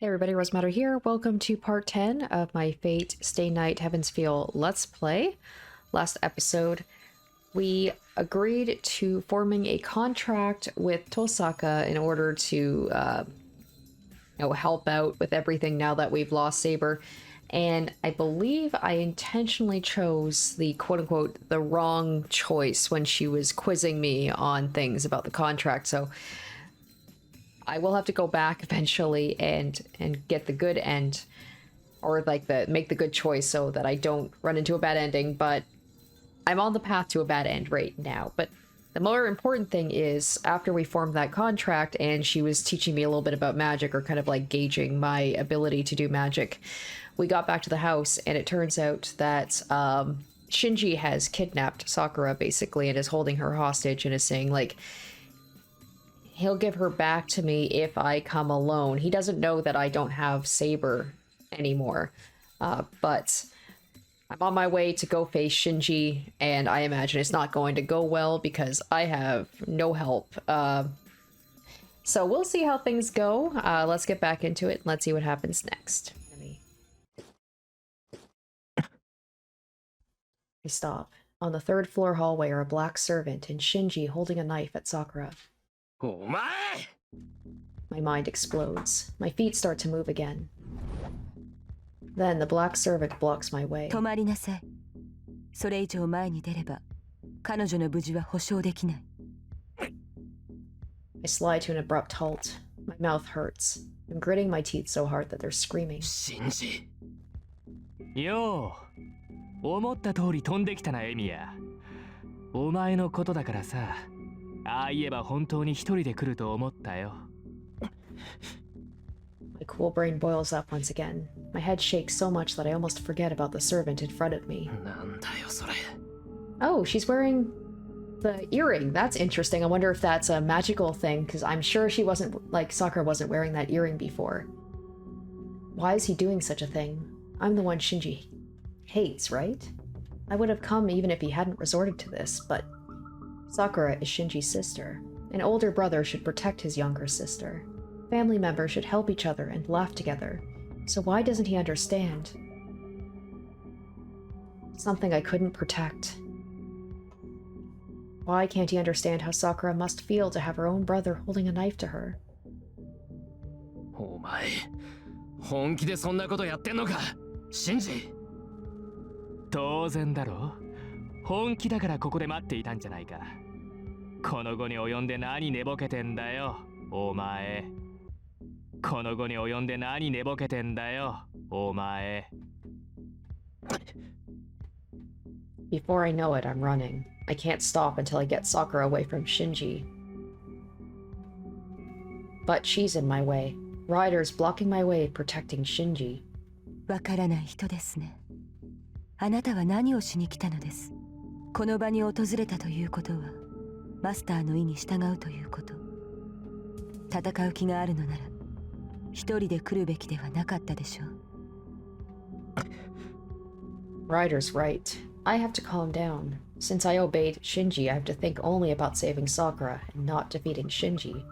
Hey everybody, Rose Matter here. Welcome to part 10 of my Fate Stay Night Heaven's Feel Let's Play. Last episode, we agreed to forming a contract with Tohsaka in order to help out with everything now that we've lost Saber. And I believe I intentionally chose the quote-unquote the wrong choice when she was quizzing me on things about the contract. So I will have to go back eventually and get the good end, or like make the good choice so that I don't run into a bad ending. But I'm on the path to a bad end right now. But the more important thing is, after we formed that contract and she was teaching me a little bit about magic, or kind of like gauging my ability to do magic, we got back to the house and it turns out that Shinji has kidnapped Sakura basically and is holding her hostage and is saying like, he'll give her back to me if I come alone. He doesn't know that I don't have Saber anymore, but I'm on my way to go face Shinji, and I imagine it's not going to go well because I have no help. So we'll see how things go. Let's get back into it and let's see what happens next. I stop. On the third floor hallway are a black servant and Shinji holding a knife at Sakura. My mind explodes. My feet start to move again. Then the black servant blocks my way. I slide to an abrupt halt. My mouth hurts. I'm gritting my teeth so hard that they're screaming. Shinji. Yo. 思った通り飛んできたなエミヤ。お前のことだからさ。ああ言えば本当に一人で来ると思ったよ。My cool brain boils up once again. My head shakes so much that I almost forget about the servant in front of me. なんだよそれ。Oh, she's wearing the earring. That's interesting. I wonder if that's a magical thing, because I'm sure she wasn't, like, Sakura wasn't wearing that earring before. Why is he doing such a thing? I'm the one Shinji hates, right? I would have come even if he hadn't resorted to this, but Sakura is Shinji's sister. An older brother should protect his younger sister. Family members should help each other and laugh together. So why doesn't he understand? Something I couldn't protect. Why can't he understand how Sakura must feel to have her own brother holding a knife to her? お前、本気でそんなことやってんのか、シンジ。当然だろ。本気だからここで待っていたんじゃないか。この後に及んで何寝ぼけてんだよ、お前。この後に及んで何寝ぼけてんだよ、お前。Before I know it, I'm running. I can't stop until I get Sakura away from Shinji. But she's in my way. Riders blocking my way, protecting Shinji. わからない人ですね。あなたは何をしに来たのです。この場に訪れたということは、マスターの意に従うということ。戦う気があるのなら、一人で来るべきではなかったでしょう。Ryder's right. I have to calm down. Since I obeyed Shinji, I have to think only about saving Sakura and not defeating Shinji.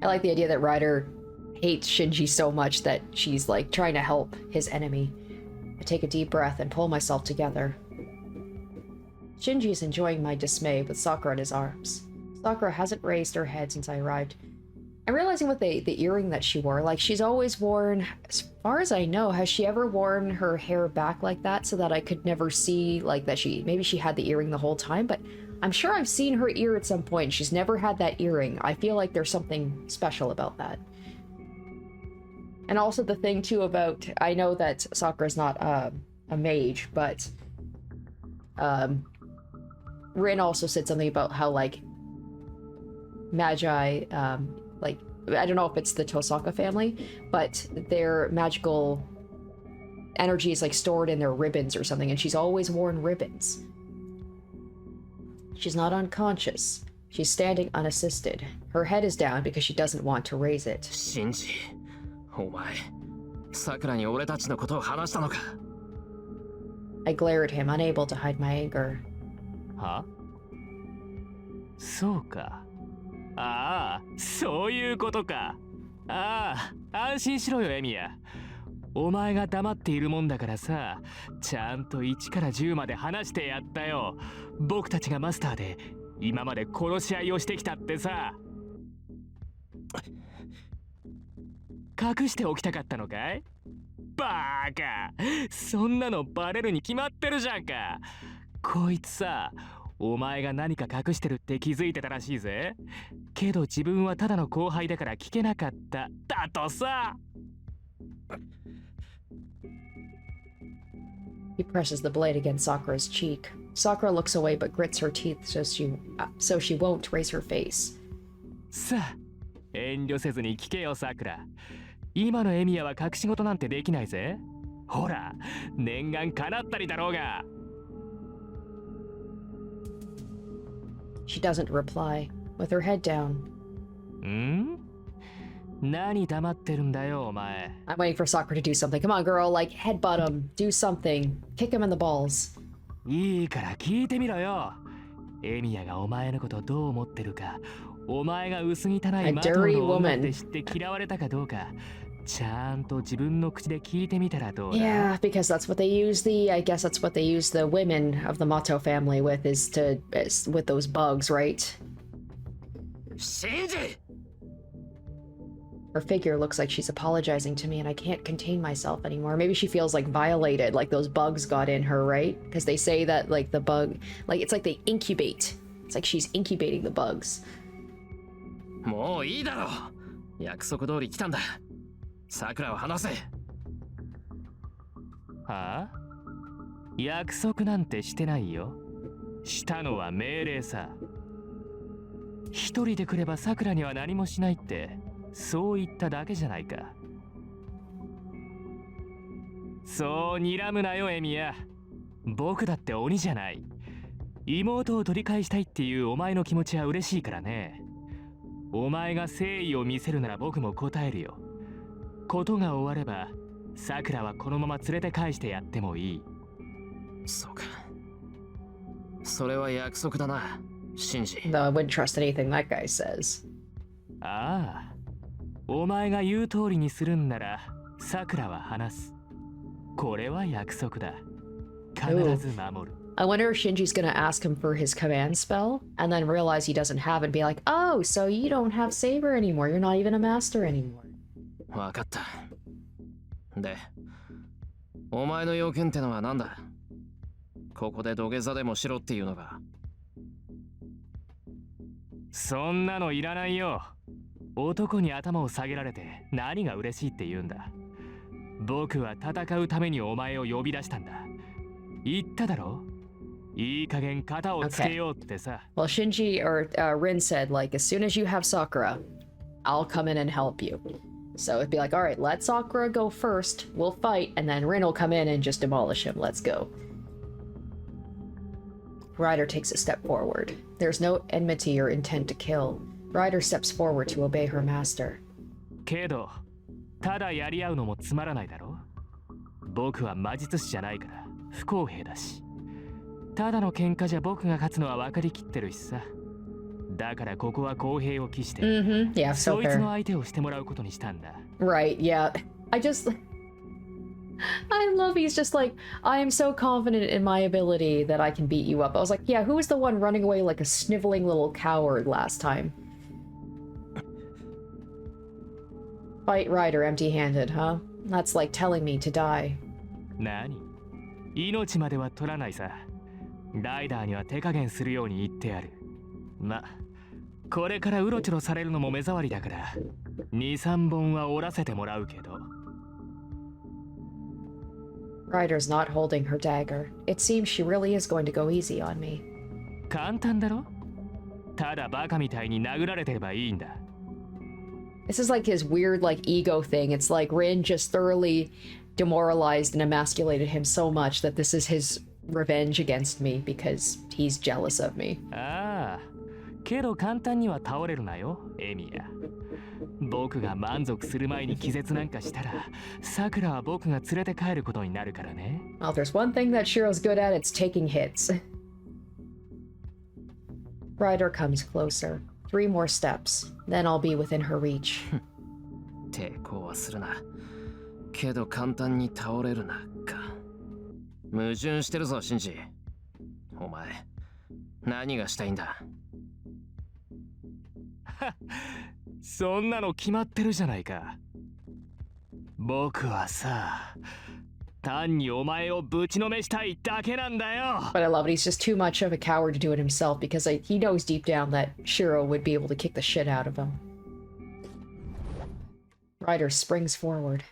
I like the idea that Ryder hates Shinji so much that she's like trying to help his enemy. I take a deep breath and pull myself together. Shinji is enjoying my dismay with Sakura in his arms. Sakura hasn't raised her head since I arrived. I'm realizing with the earring that she wore, like she's always worn, as far as I know, has she ever worn her hair back like that so that I could never see like that maybe she had the earring the whole time, but I'm sure I've seen her ear at some point. She's never had that earring. I feel like there's something special about that. And also the thing too about, I know that Sakura's not a mage, but Rin also said something about how like magi, like I don't know if it's the Tohsaka family, but their magical energy is like stored in their ribbons or something, and she's always worn ribbons. She's not unconscious. She's standing unassisted. Her head is down because she doesn't want to raise it. Shinji, お前、桜に俺たちのことを話したのか。I glare at him, unable to hide my anger. は？そうか。ああ、そういうことか。ああ、安心しろよエミヤ。お前が黙っているもんだからさ、ちゃんと1から10まで話してやったよ。僕たちがマスターで今まで殺し合いをしてきたってさ。隠しておきたかったのかい？バーカ、そんなのバレるに決まってるじゃんか。こいつさ、お前が何か隠してるって気づいてたらしいぜ。けど自分はただの後輩だから聞けなかっただとさ。He presses the blade against Sakura's cheek. Sakura looks away but grits her teeth so she won't raise her face. さあ、遠慮せずに聞けよさくら。今のエミヤは隠し事なんてできないぜ。ほら、念願叶ったりだろうが。She doesn't reply, with her head down. 何黙ってるんだよお前。 I'm waiting for Sakura to do something. Come on, girl, like headbutt him, do something, kick him in the balls. いいから聞いてみろよ。エミヤがお前のことどう思ってるか、お前が薄汚いマトの女って知って嫌われたかどうか、ちゃんと自分の口で聞いてみたらどうだ。 Yeah, because that's what they use I guess that's what they use the women of the Matou family with with those bugs, right? Shinji! Her figure looks like she's apologizing to me and I can't contain myself anymore. Maybe she feels like violated, like those bugs got in her, right? Because they say that like the bug, like it's like they incubate. It's like she's incubating the bugs. もういいだろう。約束通り来たんだ。さくらを話せ。はあ？約束なんてしてないよ。したのは命令さ。一人で来ればさくらには何もしないって、そう言っただけじゃないか。そう睨むなよエミヤ。僕だって鬼じゃない。妹を取り返したいっていうお前の気持ちは嬉しいからね。お前が誠意を見せるなら僕も答えるよ。ことが終わればさくらはこのまま連れて返してやってもいい。そうか、それは約束だな、シンジ。 Though I wouldn't trust anything that guy says. ああ、お前が言う通りにするんならさくらは話す。これは約束だ。必ず守る。I wonder if Shinji's gonna ask him for his command spell and then realize he doesn't have it and be like, oh, so you don't have Saber anymore. You're not even a master anymore. わかった。で、お前の要件ってのは何だ？ここで土下座でもしろっていうのか？そんなのいらないよ。男に頭を下げられて何が嬉しいって言うんだ。僕は戦うためにお前を呼び出したんだ。言っただろ？いい加減肩をつけようってさ。Well, Shinji or Rin said, like, as soon as you have Sakura, I'll come in and help you. So it'd be like, all right, let Sakura go first, we'll fight, and then Rin will come in and just demolish him. Let's go. Ryder takes a step forward. There's no enmity or intent to kill. Ryder steps forward to obey her master. けど、ただやり合うのもつまらないだろ。僕は魔術師じゃないから不公平だし。ただの喧嘩じゃ僕が勝つのは分かりきってるしさ。だからここは公平を期して、Yeah, so そいつ fair. の相手をしてもらうことにしたんだ。Right, yeah. I love he's just like, I am so confident in my ability that I can beat you up. I was like, yeah, who was the one running away like a sniveling little coward last time? Fight Ryder empty-handed, huh? That's like telling me to die. 何？命までは取らないさ。ライダーには手加減するように言ってある。ま、これからうろちょろされるのも目障りだから、2、3本は折らせてもらうけど。Ryder's not holding her dagger. It seems she really is going to go easy on me. 簡単だろ？ただバカみたいに殴られてればいいんだ。This is like his weird like ego thing. It's like Rin just thoroughly demoralized and emasculated him so much that this is his revenge against me because he's jealous of me. ああ、けど簡単には倒れるなよ、エミヤ。僕が満足する前に気絶なんかしたら、さくらは僕が連れて帰ることになるからね。Well, if there's one thing that Shiro's good at, it's taking hits. Ryder comes closer. 3 more steps, then I'll be within her reach. 抵抗はするな。けど簡単に倒れるなか。矛盾してるぞ、シンジ。お前、何がしたいんだ。そんなの決まってるじゃないか。僕はさ、単にお前をぶちのめしたいだけなんだよ。 But I love it. He's just too much of a coward to do it himself because he knows deep down that Shirou would be able to kick the shit out of him. Ryder springs forward.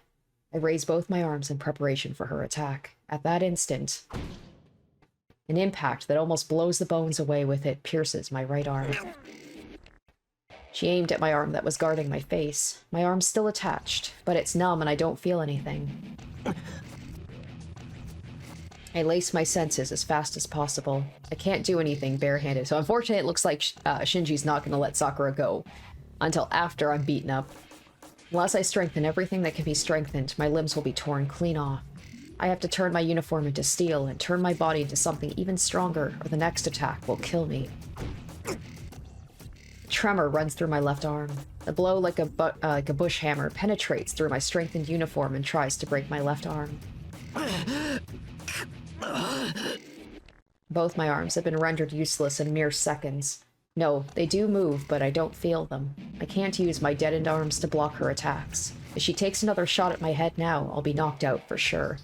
I raise both my arms in preparation for her attack. At that instant, an impact that almost blows the bones away with it pierces my right arm. She aimed at my arm that was guarding my face. My arm's still attached, but it's numb and I don't feel anything. I lace my senses as fast as possible. I can't do anything barehanded, so unfortunately it looks like Shinji's not going to let Sakura go until after I'm beaten up. Unless I strengthen everything that can be strengthened, my limbs will be torn clean off. I have to turn my uniform into steel and turn my body into something even stronger, or the next attack will kill me. A tremor runs through my left arm. A blow like a bush hammer penetrates through my strengthened uniform and tries to break my left arm. Both my arms have been rendered useless in mere seconds. No, they do move, but I don't feel them. I can't use my deadened arms to block her attacks. If she takes another shot at my head now, I'll be knocked out for sure.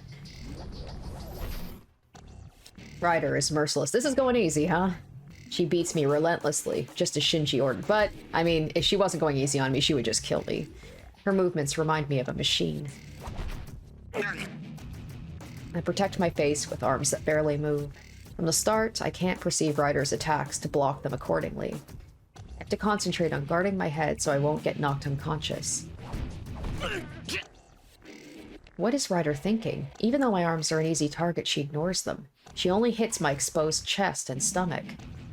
Ryder is merciless. This is going easy, huh? She beats me relentlessly, just as Shinji ordered. But, I mean, if she wasn't going easy on me, she would just kill me. Her movements remind me of a machine. I protect my face with arms that barely move. From the start, I can't perceive Ryder's attacks to block them accordingly. I have to concentrate on guarding my head so I won't get knocked unconscious. What is Ryder thinking? Even though my arms are an easy target, she ignores them. She only hits my exposed chest and stomach.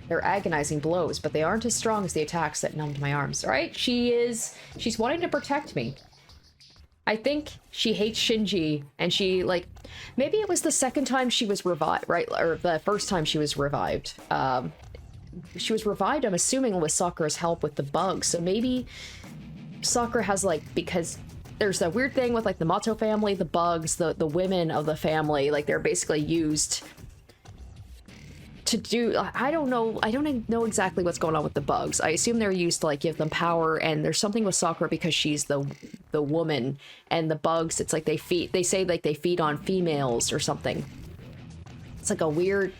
They're agonizing blows, but they aren't as strong as the attacks that numbed my arms, right? She's wanting to protect me. I think she hates Shinji, and she, like, maybe it was the second time she was revived, right? Or the first time she was revived. She was revived, I'm assuming, with Sakura's help with the bugs. So maybe Sakura has, like, because there's that weird thing with, like, the Matou family, the bugs, the women of the family, like, they're basically used to do, I don't know exactly what's going on with the bugs. I assume they're used to, like, give them power, and there's something with Sakura because she's the woman, and the bugs, it's like they say like they feed on females or something. It's like a weird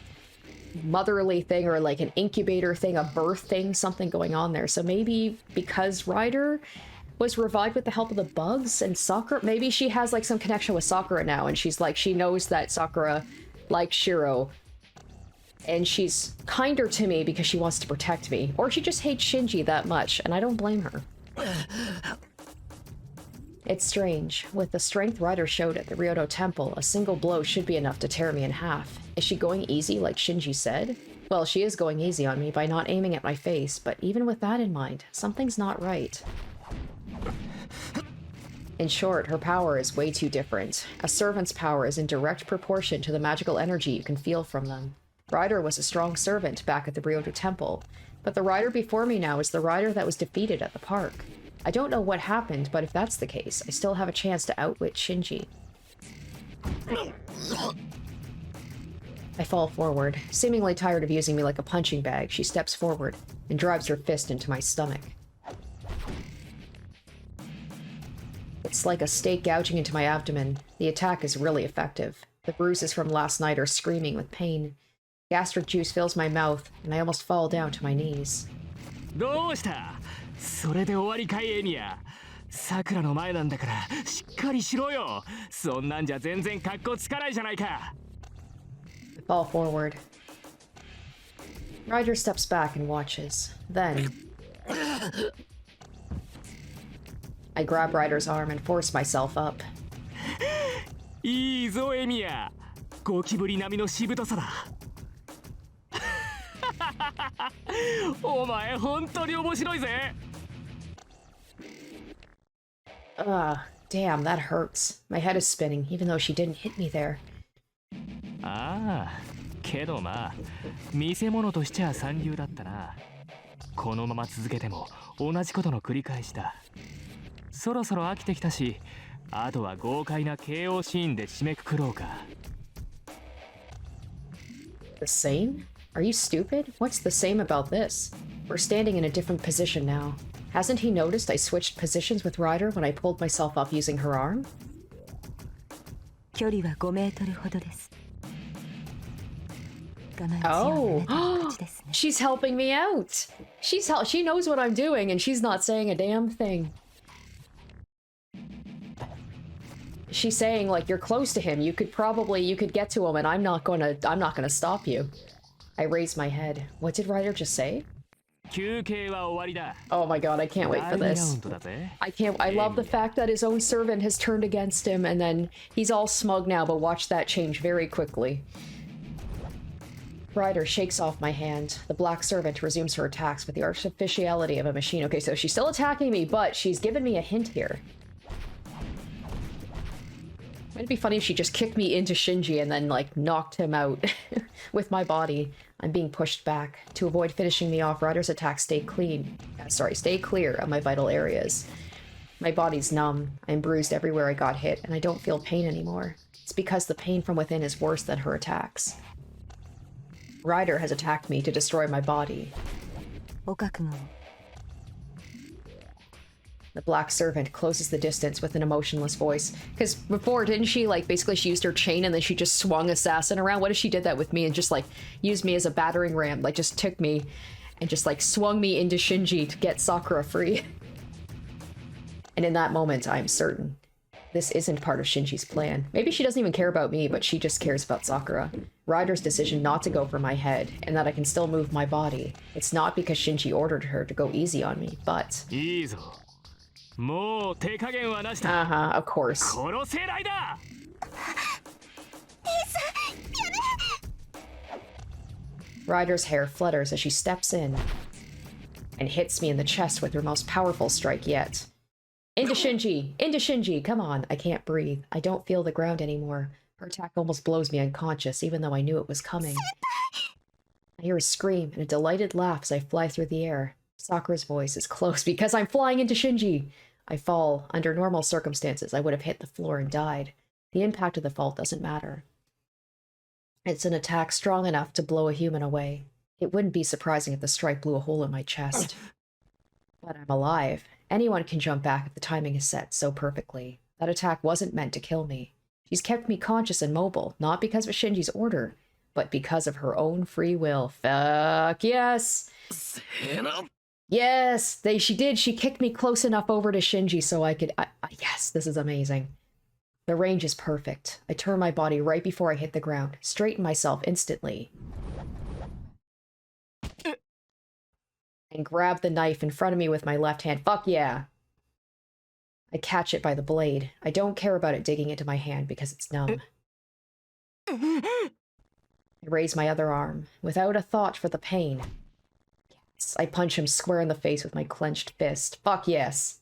motherly thing, or like an incubator thing, a birth thing, something going on there. So maybe because Ryder was revived with the help of the bugs, and Sakura, maybe she has like some connection with Sakura now, and she's like, she knows that Sakura likes Shirou, and she's kinder to me because she wants to protect me. Or she just hates Shinji that much, and I don't blame her. It's strange. With the strength Ryder showed at the Ryoto Temple, a single blow should be enough to tear me in half. Is she going easy like Shinji said? Well, she is going easy on me by not aiming at my face, but even with that in mind, something's not right. In short, her power is way too different. A servant's power is in direct proportion to the magical energy you can feel from them. Ryder was a strong servant back at the Ryoto Temple, but the Ryder before me now is the Ryder that was defeated at the park. I don't know what happened, but if that's the case, I still have a chance to outwit Shinji. I fall forward. Seemingly tired of using me like a punching bag, she steps forward and drives her fist into my stomach. It's like a stake gouging into my abdomen. The attack is really effective. The bruises from last night are screaming with pain. Gastric juice fills my mouth, and I almost fall down to my knees. どうした？それで終わりかいエミヤ。さくらの前なんだからしっかりしろよ。そんなんじゃ全然格好つかないじゃないか。I fall forward. Ryder steps back and watches. Then I grab Ryder's arm and force myself up. いいぞエミヤ。ゴキブリ並みのしぶとさだ。お前本当に面白いぜ。Damn, that hurts. My head is spinning, even though she didn't hit me there. ああ、けどまあ、見せ物としちゃ三流だったな。このまま続けても同じことの繰り返しだ。そろそろ飽きてきたし、あとは豪快な KO シーンで締めくくろうか。The same? Are you stupid? What's the same about this? We're standing in a different position now. Hasn't he noticed I switched positions with Ryder when I pulled myself up using her arm? 距離は5メートルほどです。我慢強い Oh, あなたの口ですね。 she's helping me out. She knows what I'm doing and she's not saying a damn thing. She's saying like you're close to him. You could get to him and I'm not gonna stop you. I raised my head. What did Ryder just say? 休憩は終わりだ。 Oh my god, I can't wait for 第2ラウ this. ンドだぜ。 I love the fact that his own servant has turned against him and then he's all smug now, but watch that change very quickly. Ryder shakes off my hand. The black servant resumes her attacks with the artificiality of a machine. Okay, so she's still attacking me, but she's given me a hint here. It'd be funny if she just kicked me into Shinji and then, like, knocked him out with my body. I'm being pushed back. To avoid finishing me off, Ryder's attacks stay clear of my vital areas. My body's numb. I'm bruised everywhere I got hit, and I don't feel pain anymore. It's because the pain from within is worse than her attacks. Ryder has attacked me to destroy my body. お覚悟を。 The black servant closes the distance with an emotionless voice. Because before, didn't she, like, basically she used her chain and then she just swung Assassin around? What if she did that with me and just, like, used me as a battering ram? Like, just took me and just, like, swung me into Shinji to get Sakura free. And in that moment, I'm certain this isn't part of Shinji's plan. Maybe she doesn't even care about me, but she just cares about Sakura. Ryder's decision not to go for my head, and that I can still move my body. It's not because Shinji ordered her to go easy on me, but... いいぞ。もう手加減はなしだ。 Uh-huh, of course. 殺せないだ。 Ryder's hair flutters as she steps in and hits me in the chest with her most powerful strike yet. Into Shinji! Into Shinji! Come on, I can't breathe. I don't feel the ground anymore. Her attack almost blows me unconscious, even though I knew it was coming. I hear a scream and a delighted laugh as I fly through the air. Sakura's voice is close because I'm flying into Shinji! I fall. Under normal circumstances, I would have hit the floor and died. The impact of the fall doesn't matter. It's an attack strong enough to blow a human away. It wouldn't be surprising if the strike blew a hole in my chest. But I'm alive. Anyone can jump back if the timing is set so perfectly. That attack wasn't meant to kill me. She's kept me conscious and mobile, not because of Shinji's order, but because of her own free will. Fuck yes! Yes! She did. She kicked me close enough over to Shinji so I could... yes, this is amazing. The range is perfect. I turn my body right before I hit the ground, straighten myself instantly, and grab the knife in front of me with my left hand. Fuck yeah! I catch it by the blade. I don't care about it digging into my hand because it's numb. I raise my other arm, without a thought for the pain. Yes, I punch him square in the face with my clenched fist. Fuck yes!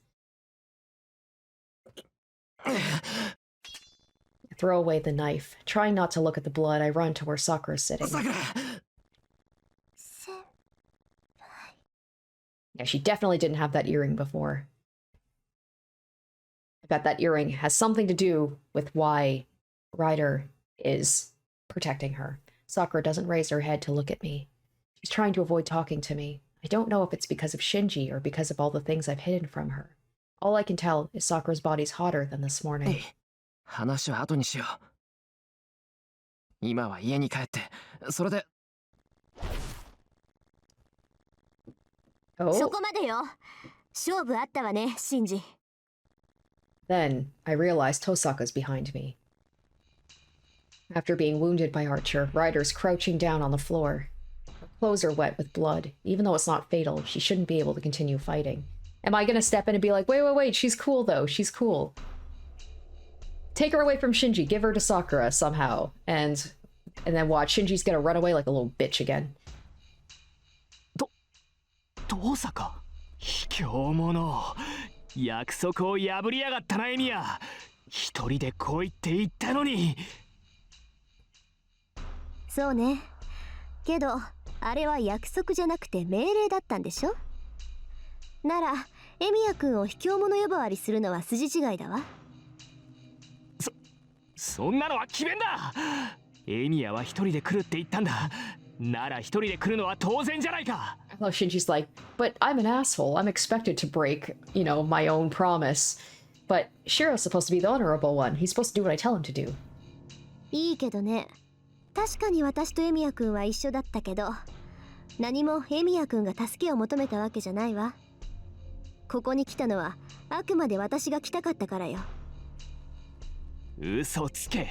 I throw away the knife. Trying not to look at the blood, I run to where Sakura's sitting. Yeah, she definitely didn't have that earring before. I bet that earring has something to do with why Ryder is protecting her. Sakura doesn't raise her head to look at me. She's trying to avoid talking to me. I don't know if it's because of Shinji or because of all the things I've hidden from her. All I can tell is Sakura's body's hotter than this morning. 話は後にしよう。今は家に帰って、それで。Oh? そこまでよ。勝負あったわね、シンジ。 Then I realized Tohsaka's behind me. After being wounded by Archer, Ryder's crouching down on the floor. Her clothes are wet with blood. Even though it's not fatal, she shouldn't be able to continue fighting. Am I gonna step in and be like, wait, she's cool though, she's cool. Take her away from Shinji, give her to Sakura somehow. And then watch, Shinji's gonna run away like a little bitch again. 遠坂卑怯者。約束を破りやがったなエミヤ。一人で来いって言ったのに。そうね。けどあれは約束じゃなくて命令だったんでしょ。ならエミヤ君を卑怯者呼ばわりするのは筋違いだわ。そんなのは詭弁だ。エミヤは一人で来るって言ったんだ。なら一人で来るのは当然じゃないか。 I love Shinji's like, but I'm an asshole. I'm expected to break, you know, my own promise. But Shiro's supposed to be the honorable one. He's supposed to do what I tell him to do. いいけどね。確かに私とエミヤ君は一緒だったけど、何もエミヤ君が助けを求めたわけじゃないわ。ここに来たのはあくまで私が来たかったからよ。嘘つけ。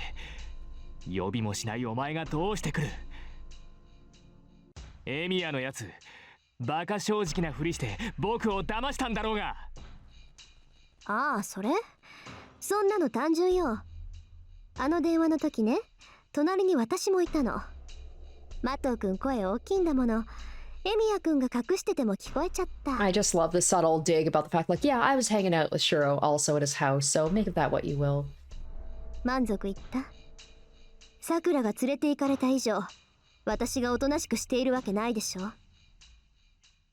呼びもしないお前がどうして来る。エミヤのやつバカ正直なふりして僕を騙したんだろうが。ああ、それ？そんなの単純よ。あの電話の時ね、隣に私もいたの。マトウ君声大きいんだもの。エミヤ君が隠してても聞こえちゃった。I just love the subtle dig about the fact, like, yeah, I was hanging out with Shirou also at his house, so make of that what you will. 満足いった？さくらが連れて行かれた以上、私がおとなしくしているわけないでしょ。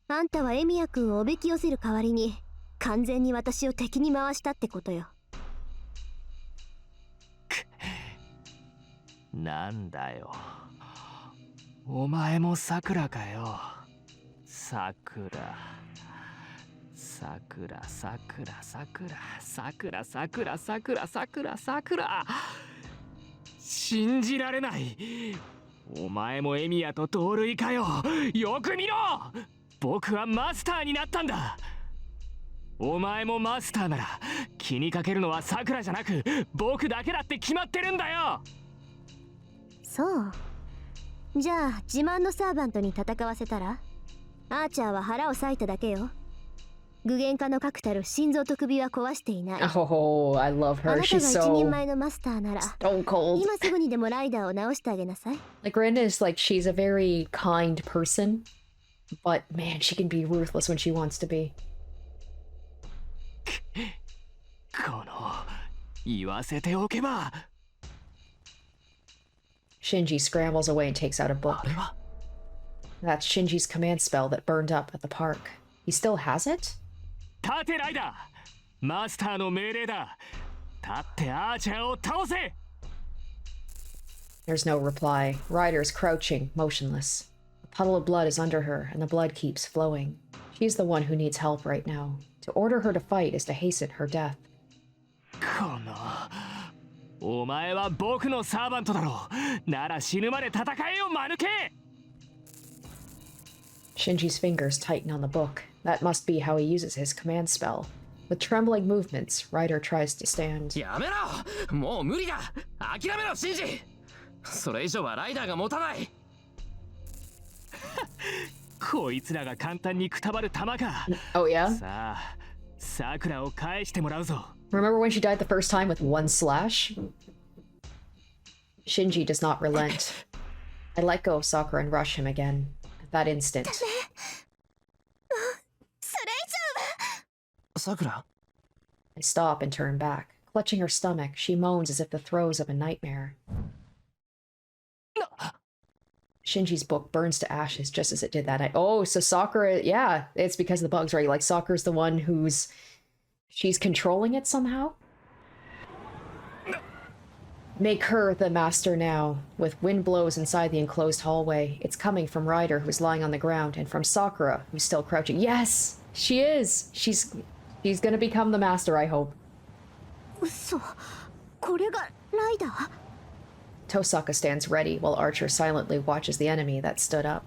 あんたはエミヤ君をおびき寄せる代わりに完全に私を敵に回したってことよ。なんだよ、お前もさくらかよ。さくらさくらさくらさくらさくらさくらさくらさくらさくら、信じられない。お前もエミヤと同類かよ。よく見ろ、僕はマスターになったんだ。お前もマスターなら気にかけるのはさくらじゃなく僕だけだって決まってるんだよ。そう。じゃあ自慢のサーバントに戦わせたら？アーチャーは腹を裂いただけよ。具現化の確たる心臓と首は壊していない。Oh, I love あ her. なたが She's 一 so 人前のマスターなら stone cold. 今すぐにでもライダーを直してあげなさい。Like, Rin is like, she's a very kind person, but man, she can be ruthless when she wants to be. この言わせておけば。 Shinji scrambles away and takes out a book. あれは That's Shinji's command spell that burned up at the park. He still has it? 立てライダー、マスターの命令だ。立ってアーチャーを倒せ。 There's no reply. Ryder's crouching, motionless. A puddle of blood is under her, and the blood keeps flowing. She's the one who needs help right now. To order her to fight is to hasten her death. このお前は僕のサーバントだろう。なら死ぬまで戦えよ、間抜け。 Shinji's fingers tighten on the book. That must be how he uses his command spell. With trembling movements, Ryder tries to stand. やめろ、もう無理だ。諦めろ、シンジ。それ以上はライダーが持たない。こいつらが簡単にくたばる玉か。 Oh, yeah? さあ、さくらを返してもらうぞ。 Remember when she died the first time with one slash? Shinji does not relent. I let go of Sakura and rush him again. At that instant, それ以上は。さくら、 I stop and turn back. Clutching her stomach, she moans as if the throes of a nightmare. Shinji's book burns to ashes just as it did that night. Oh, so Sakura, yeah, it's because of the bugs, right? Like, Sakura's the one who's... She's controlling it somehow? Make her the master now. With wind blows inside the enclosed hallway. It's coming from Ryder, who's lying on the ground, and from Sakura, who's still crouching. Yes! She is! She's gonna become the master, I hope. 嘘。これがライダー？ Tohsaka stands ready, while Archer silently watches the enemy that stood up.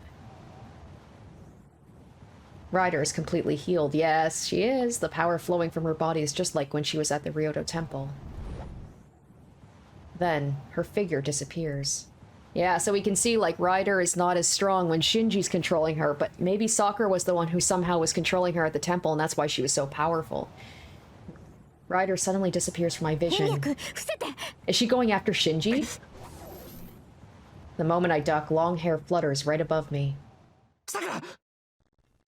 Ryder is completely healed. Yes, she is. The power flowing from her body is just like when she was at the Ryoto Temple. Then, her figure disappears. Yeah, so we can see, like, Ryder is not as strong when Shinji's controlling her, but maybe Sakura was the one who somehow was controlling her at the temple, and that's why she was so powerful. Ryder suddenly disappears from my エミヤ vision. 君、伏せて。 Is she going after Shinji? The moment I duck, long hair flutters right above me. さくら、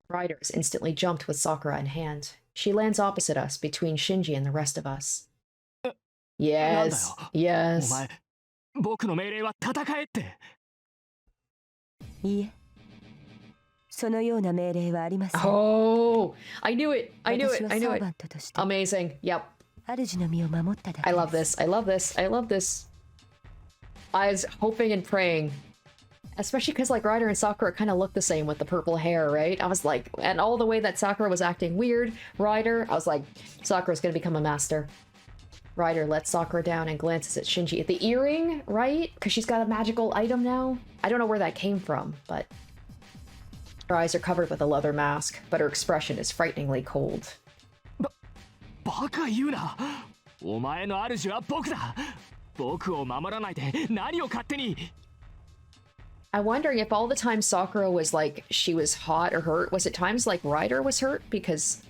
Ryder is instantly jumped with Sakura in hand. She lands opposite us, between Shinji and the rest of us. Yes, お yes. 前、僕の命令は戦えって。いえ、そのような命令はありません。 Oh, I knew it. I knew 私 it. は I サ knew ー it. バントとして Amazing. Yep. 主の身を守っただ I け love です。 this. I love this. I love this. I was hoping and praying. Especially because like Ryder and Sakura kind of look the same with the purple hair, right? I was like, and all the way that Sakura was acting weird, Ryder, I was like, Sakura's gonna become a master. Ryder lets Sakura down and glances at Shinji. The earring, right? Because she's got a magical item now? I don't know where that came from, but... Her eyes are covered with a leather mask, but her expression is frighteningly cold. バカ言うな。お前の主は僕だ。僕を守らないで何を勝手に。 I'm wondering if all the time Sakura was like, she was hot or hurt, was it times like Ryder was hurt? Because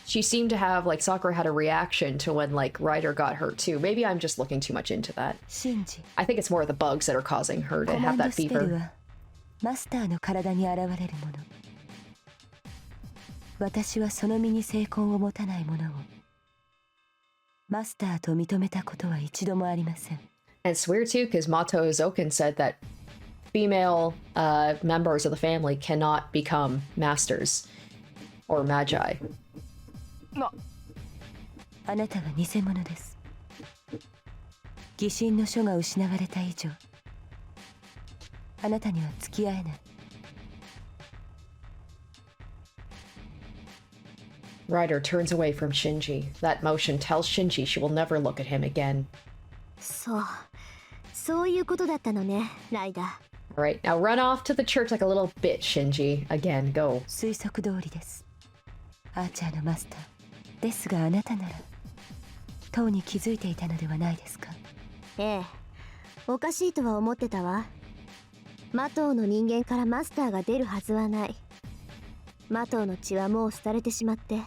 she seemed to have, like, Sakura had a reaction to when, like, Ryder got hurt too. Maybe I'm just looking too much into that. シンジ、 I think it's more the bugs that are causing her to コマ have ンド that スペル fever. はマスターの体に現れるもの。私はその身に精魂を持たないものをマスターと認めたことは一度もありません。 And it's weird too, because Matou Zoken said that female members of the family cannot become masters or magi. あなたは偽物です。疑心の書が失われた以上、あなたには付き合えない。 Ryder turns away from Shinji. That motion tells Shinji she will never look at him again. そういうことだったのね、ライダー。 Alright, now run off to the church like a little bitch, Shinji. Again, go. 推測通りです。アーチャーのマスター。ですがあなたなら、とうに気づいていたのではないですか。ええ、おかしいとは思ってたわ。マトウの人間からマスターが出るはずはない。マトウの血はもう廃れてしまって、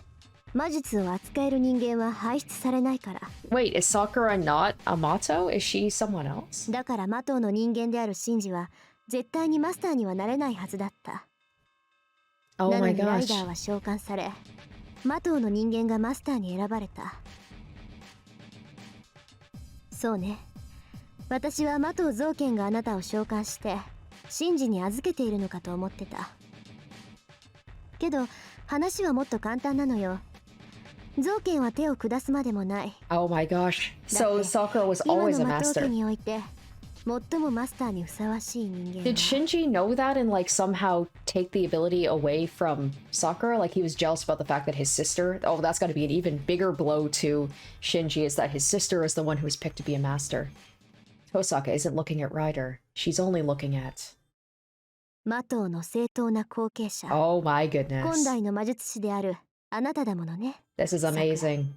魔術を扱える人間は輩出されないから。Wait, is Sakura not a Matou? Is she someone else? だからマトウの人間であるシンジは絶対にマスターにはなれないはずだった。Oh なの my にライ gosh. ダーは召喚され、マトウの人間がマスターに選ばれた。そうね。私はマトウ造剣があなたを召喚してシンジに預けているのかと思ってた。けど話はもっと簡単なのよ。造剣は手を下すまでもない。 Oh my gosh. So Sakura was 今 always a のマトウ master. 家において最もマスターにふさわしい人間は。 Did Shinji know that and like somehow take the ability away from Sakura? Like he was jealous about the fact that his sister... Oh, that's got to be an even bigger blow to Shinji, is that his sister is the one who was picked to be a master. Tohsaka isn't looking at Ryder. She's only looking at... マトウの正当な後継者。 Oh my 今 goodness. 代の魔術師であるあなただものね。 This is amazing.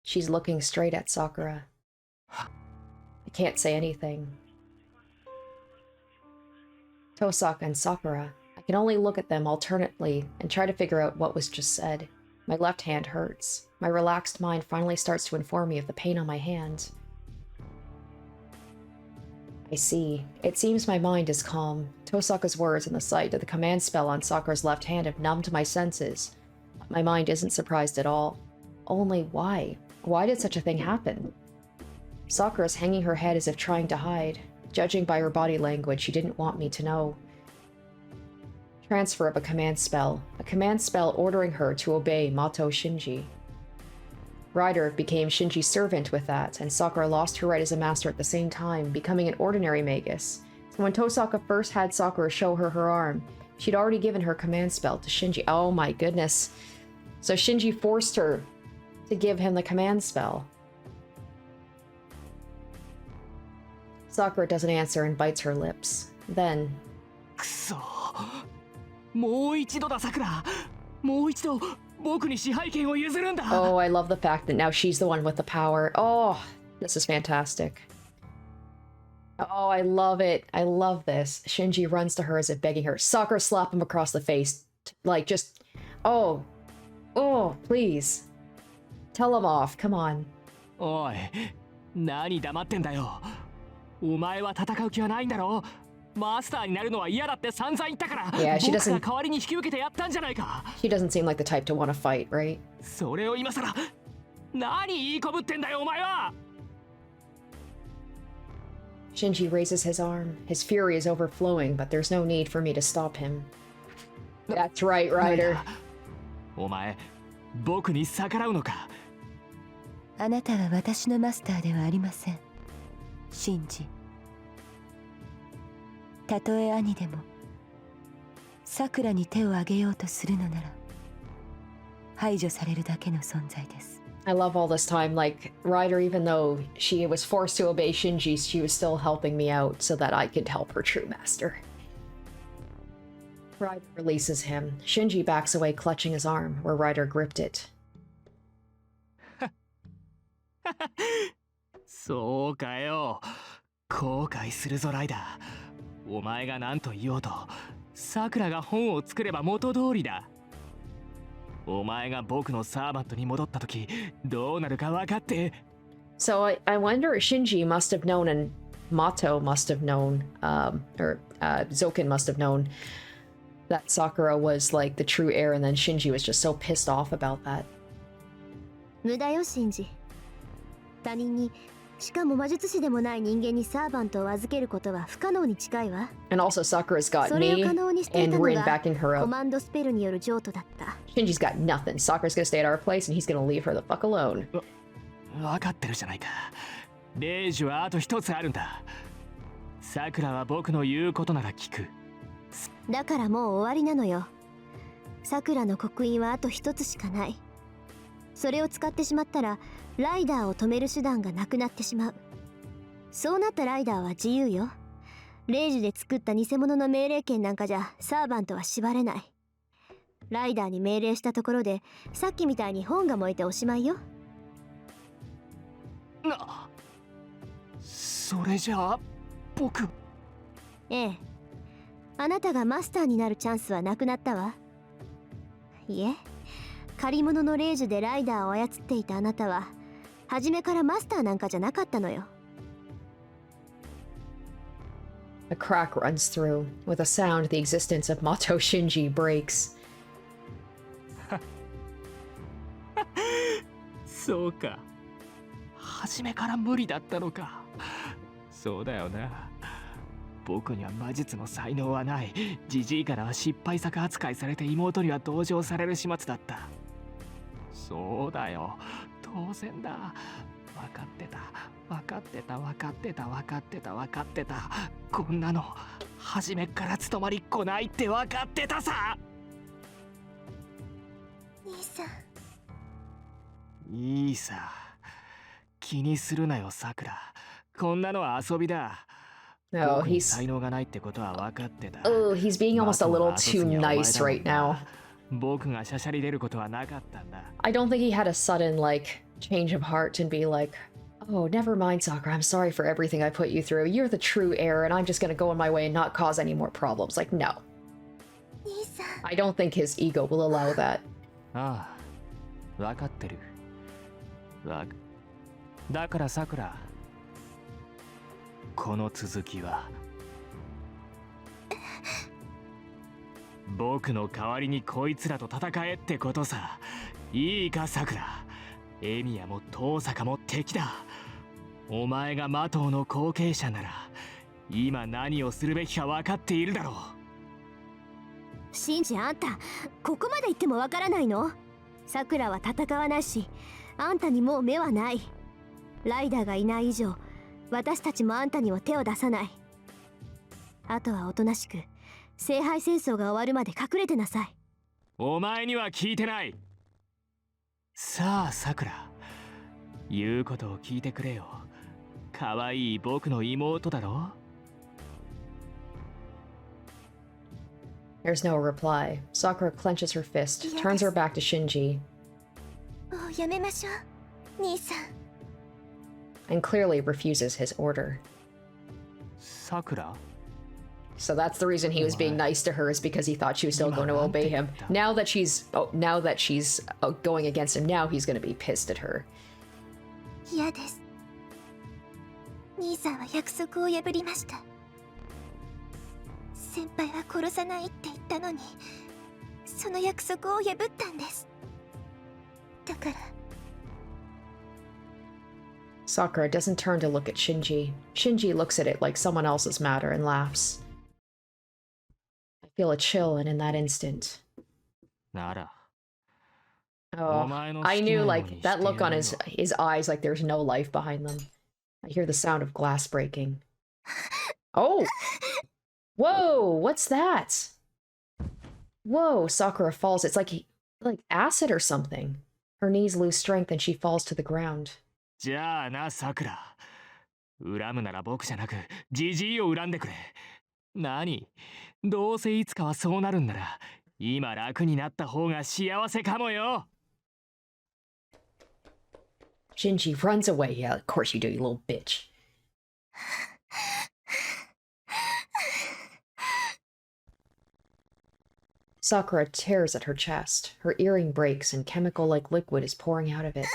She's looking straight at Sakura. I can't say anything. Tohsaka and Sakura. I can only look at them alternately and try to figure out what was just said. My left hand hurts. My relaxed mind finally starts to inform me of the pain on my hand. I see. It seems my mind is calm. Tohsaka's words and the sight of the command spell on Sakura's left hand have numbed my senses. My mind isn't surprised at all. Only why? Why did such a thing happen? Sakura's hanging her head as if trying to hide. Judging by her body language, she didn't want me to know. Transfer of a command spell. A command spell ordering her to obey Matou Shinji. Ryder became Shinji's servant with that, and Sakura lost her right as a master at the same time, becoming an ordinary magus. So when Tohsaka first had Sakura show her her arm, she'd already given her command spell to Shinji. Oh my goodness. So Shinji forced her to give him the command spell. Sakura doesn't answer and bites her lips. Then... くそ。もう一度だ、さくら。もう一度僕に支配権を譲るんだ。 Oh, I love the fact that now she's the one with the power. Oh, this is fantastic. Oh, I love it. I love this. Shinji runs to her as if begging her. Sakura slap him across the face. Like, just... Oh. Oh, please. Tell him off. Come on. おい、何黙ってんだよ。お前は戦う気はないんだろ。マスターになるのは嫌だって散々言ったから、 Yeah, she 僕 doesn't... が代わりに引き受けてやったんじゃないか。 She doesn't seem like the type to want to fight, right? それを今さら何言いこぶってんだよお前は。Shinji raises his arm. His fury is overflowing, but there's no need for me to stop him. That's right, Ryder. お前僕に逆らうのか。あなたは私のマスターではありません、シンジ。たとえ兄でもさくらに手を挙げようとするのなら排除されるだけの存在です。 I love all this time, like, Ryder, even though she was forced to obey Shinji, she was still helping me out so that I could help her true master. Ryder releases him. Shinji backs away, clutching his arm, where Ryder gripped it. そうかよ。後悔するぞライダー。お前が何と言おうとさくらが本を作れば元通りだ。お前が僕のサーバントに戻った時どうなるか分かって。 So I wonder if Shinji must have known, and Matou must have known, or Zoken must have known that Sakura was like the true heir, and then Shinji was just so pissed off about that. 無駄よシンジ。他人に、しかも魔術師でもない人間にサーバントを預けることは不可能に近いわ。 And also Sakura's got それ me を可能にしてい and たの Rin が backing her コ up. マンドスペルによる譲渡だった。 Shinji's got nothing. Sakura's gonna stay at our place and he's gonna leave her the fuck alone. 分かってるじゃないか。レイジはあと一つあるんだ。さくらは僕の言うことなら聞く。だからもう終わりなのよ。さくらの刻印はあと一つしかない。それを使ってしまったらライダーを止める手段がなくなってしまう。そうなったライダーは自由よ。レイジで作った偽物の命令権なんかじゃサーバントは縛れない。ライダーに命令したところでさっきみたいに本が燃えておしまいよ。な、それじゃあ僕。ええ、あなたがマスターになるチャンスはなくなったわ。いえ、借り物のレイジでライダーを操っていたあなたは初めからマスターなんかじゃなかったのよ。 A crack runs through. With a sound, the existence of Matou Shinji breaks. そうか。初めから無理だったのか。そうだよな。僕には魔術の才能はない。ジジイからは失敗作扱いされて妹には同情される始末だった。そうだよ。当然だ。分かってた。分かってた。分かってた。分かってた。分かってた。こんなの初めっから務まりっこないって分かってたさ。兄さん。いいさ。気にするなよさくら。こんなのは遊びだ。 No, 僕に he's... 才能がないってことは分かってた。 Oh, he's being almost a little too nice right now. 僕がシャシャリ出ることはなかったんだ。 I don't think he had a sudden, like, change of heart and be like, oh, never mind, Sakura, I'm sorry for everything I put you through. You're the true heir, and I'm just gonna go on my way and not cause any more problems. Like, no. I don't think his ego will allow that. ああ、分かってる。だからさくら、この続きは僕の代わりにこいつらと戦えってことさ。いいかさくら。エミヤもトーサカも敵だ。お前がマトウの後継者なら今何をするべきか分かっているだろう。シンジ、あんたここまで言ってもわからないの？さくらは戦わないし、あんたにもう目はない。ライダーがいない以上、私たちもあんたには手を出さない。あとはおとなしく聖杯戦争が終わるまで隠れてなさい。お前には聞いてない。さあさくら、言うことを聞いてくれよ。かわいい僕の妹だろ。 There's no reply. Sakura clenches her fist, turns her back to Shinji, もうやめましょう、兄さん。 and clearly refuses his order. さくら So that's the reason he was being nice to her, is because he thought she was still going to obey him. Now that she's going against him, now he's going to be pissed at her. 嫌です。兄さんは約束を破りました。先輩は殺さないって言ったのに、その約束を破ったんです。だから。Sakura doesn't turn to look at Shinji. Shinji looks at it like someone else's matter and laughs. I feel a chill, and in that instant... なら Oh, I knew, like, that look on his eyes, like there's no life behind them. I hear the sound of glass breaking. Oh! Whoa, what's that? Whoa, Sakura falls. It's like acid or something. Her knees lose strength and she falls to the ground. じゃあなさくら恨むなら僕じゃなくジジイを恨んでくれ何どうせいつかはそうなるんなら今楽になった方が幸せかもよ Shinji runs away. Yeah, of course you do, you little bitch. Sakura tears at her chest. Her earring breaks and chemical-like liquid is pouring out of it.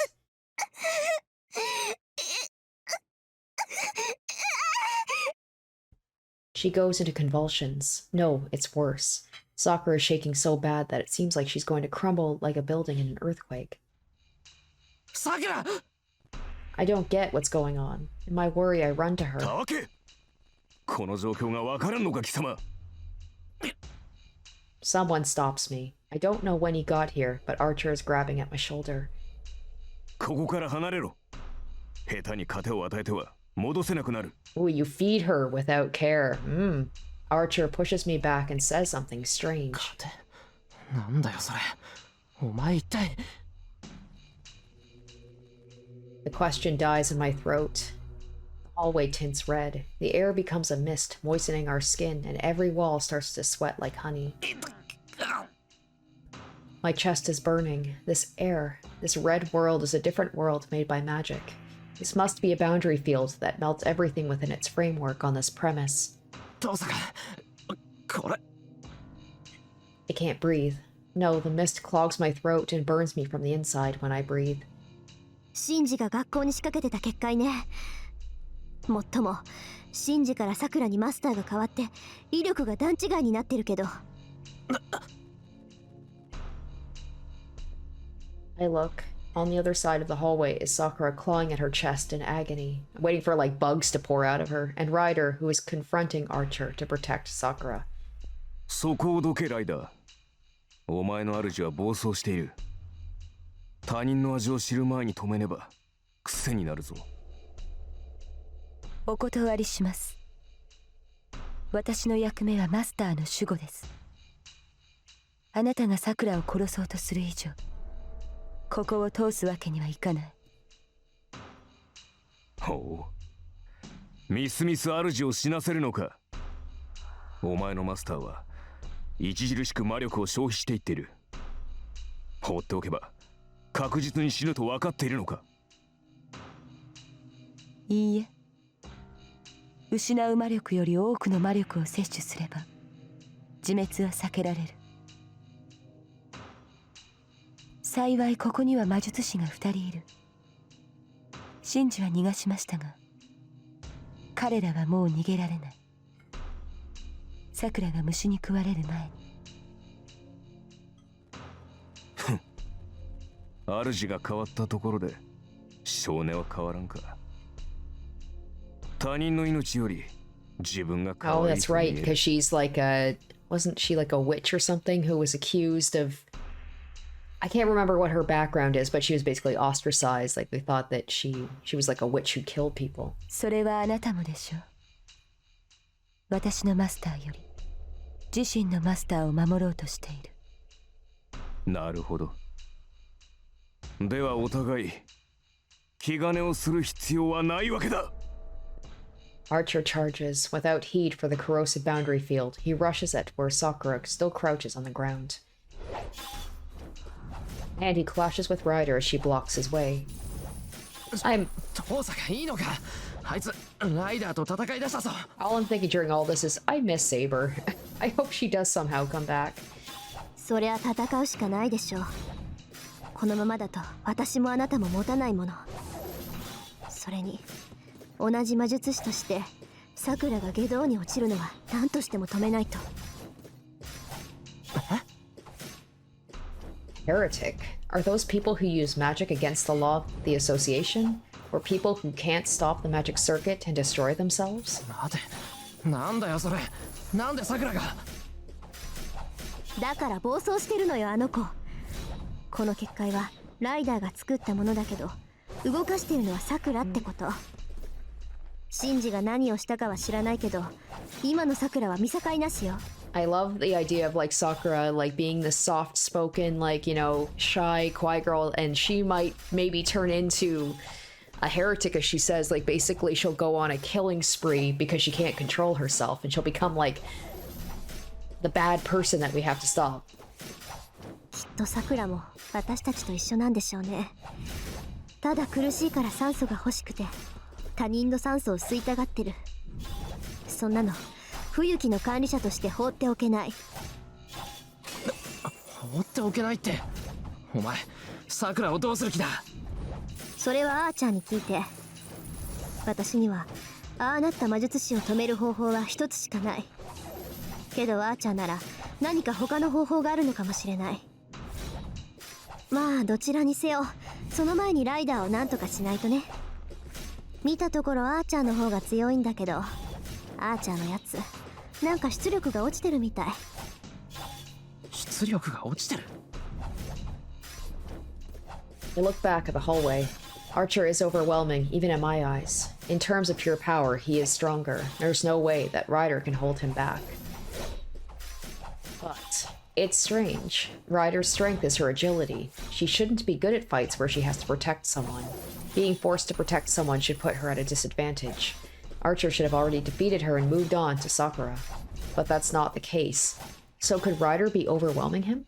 She goes into convulsions. No, it's worse. Sakura is shaking so bad that it seems like she's going to crumble like a building in an earthquake. Sakura! I don't get what's going on. In my worry, I run to her. この状況がわからんのか貴様 Someone stops me. I don't know when he got here, but Archer is grabbing at my shoulder. ここから離れろ下手に糧を与えては戻せなくなる Ooh, you feed her without care. Archer pushes me back and says something strange. なんだよそれお前一体 The question dies in my throat. The hallway tints red. The air becomes a mist, moistening our skin, and every wall starts to sweat like honey. My chest is burning. This air, this red world is a different world made by magic. This must be a boundary field that melts everything within its framework on this premise. Tohsaka これ I can't breathe. No, the mist clogs my throat and burns me from the inside when I breathe. シンジが学校に仕掛けてた結界ね。もっともシンジからさくらにマスターが変わって威力が段違いになってるけど。I look. On the other side of the hallway is Sakura clawing at her chest in agony, waiting for like bugs to pour out of her, and Ryder, who is confronting Archer to protect Sakura. そこをどけライダーお前の主は暴走している他人の味を知る前に止めねば癖になるぞお断りします。私の役目はマスターの守護です。あなたがさくらを殺そうとする以上ここを通すわけにはいかない。ほうみすみす主を死なせるのかお前のマスターは著しく魔力を消費していっている放っておけば確実に死ぬと分かっているのかいいえ失う魔力より多くの魔力を摂取すれば自滅は避けられる。幸いここには魔術師が2人いる。シンジは逃がしましたが彼らはもう逃げられない。さくらが虫に食われる前に。主が変わったところで少年は変わらんか他人の命より自分が変 Oh, わり that's right, because she's like a... Wasn't she like a witch or something who was accused of... I can't remember what her background is, but she was basically ostracized. Like, they thought that she was like a witch who killed people. それはあなたもでしょう。私のマスターより自身のマスターを守ろうとしている。なるほどではお互い気兼ねをする必要はないわけだ Archer charges. Without heed for the corrosive boundary field, he rushes at where Sakura still crouches on the ground. And he clashes with Ryder as she blocks his way. Tohsaka いいのかあいつライダーと戦い出したぞ All I'm thinking during all this is, I miss Saber. I hope she does somehow come back. そりゃ戦うしかないでしょう。このままだと私もあなたも持たないもの。それに同じ魔術師としてさくらが下道に落ちるのは何としても止めないと。Heretic? Are those people who use magic against the law of the association? Or people who can't stop the magic circuit and destroy themselves? 待て、なんだよそれ。なんでさくらが。だから暴走してるのよあの子。この結界はライダーが作ったものだけど、動かしてるのはさくらってこと。シンジが何をしたかは知らないけど、今のさくらは見境なしよ。I love the idea of like Sakura like being the soft-spoken, like, you know, shy, quiet girl, and she might maybe turn into a heretic, as she says. Like basically she'll go on a killing spree because she can't control herself, and she'll become like the bad person that we have to stop. きっとさくらも私たちと一緒なんでしょうね。ただ苦しいから酸素が欲しくて他人の酸素を吸いたがってる。そんなの冬木の管理者として放っておけない。放っておけないって。お前さくらをどうする気だ。それはあーちゃんに聞いて。私にはああなった魔術師を止める方法は一つしかない。けどあーちゃんなら何か他の方法があるのかもしれない。まあどちらにせよその前にライダーをなんとかしないとね。見たところあーちゃんの方が強いんだけど、あーちゃんのやつなんか出力が落ちてるみたい。出力が落ちてる。 I look back at the hallway. Archer is overwhelming, even in my eyes. In terms of pure power, he is stronger. There's no way that Ryder can hold him back. But it's strange. Ryder's strength is her agility. She shouldn't be good at fights where she has to protect someone. Being forced to protect someone should put her at a disadvantage. Archer should have already defeated her and moved on to Sakura. But that's not the case. So could Ryder be overwhelming him?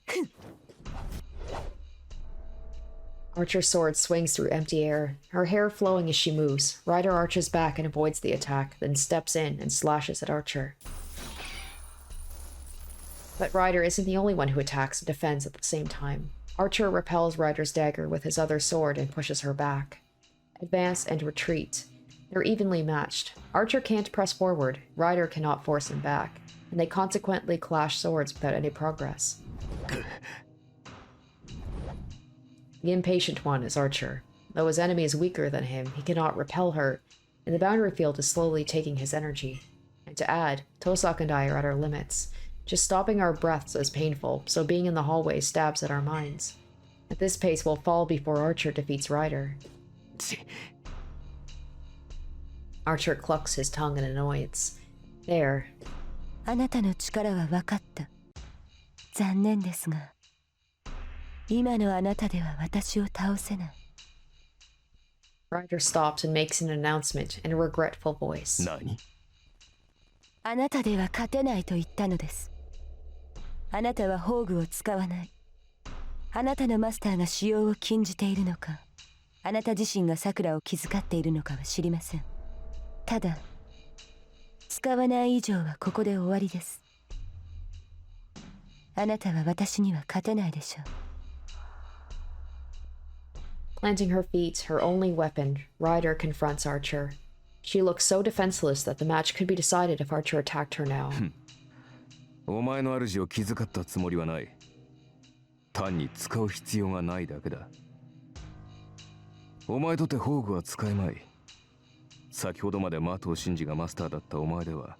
Archer's sword swings through empty air, her hair flowing as she moves. Ryder arches back and avoids the attack, then steps in and slashes at Archer. But Ryder isn't the only one who attacks and defends at the same time. Archer repels Ryder's dagger with his other sword and pushes her back. Advance and retreat. They're evenly matched. Archer can't press forward, Ryder cannot force him back, and they consequently clash swords without any progress. The impatient one is Archer. Though his enemy is weaker than him, he cannot repel her, and the boundary field is slowly taking his energy. And to add, Tohsaka and I are at our limits. Just stopping our breaths is painful, so being in the hallway stabs at our minds. At this pace, we'll fall before Archer defeats Ryder. Archer clucks his tongue in annoyance. There. あなたの力は分かった。残念ですが、今のあなたでは私を倒せない。Ryder stops and makes an announcement in a regretful voice. 何？あなたでは勝てないと言ったのです。あなたは宝具を使わない。あなたのマスターが使用を禁じているのか、あなた自身が桜を気遣っているのかは知りません。ただ、使わない以上はここで終わりです。あなたは私には勝てないでしょう。Planting her feet, her only weapon, Ryder confronts Archer. She looks so defenseless that the match could be decided if Archer attacked her now. お前の主を気遣ったつもりはない。単に使う必要がないだけだ。お前とて宝具は使えまい。先ほどまでマトウシンジがマスターだったお前では、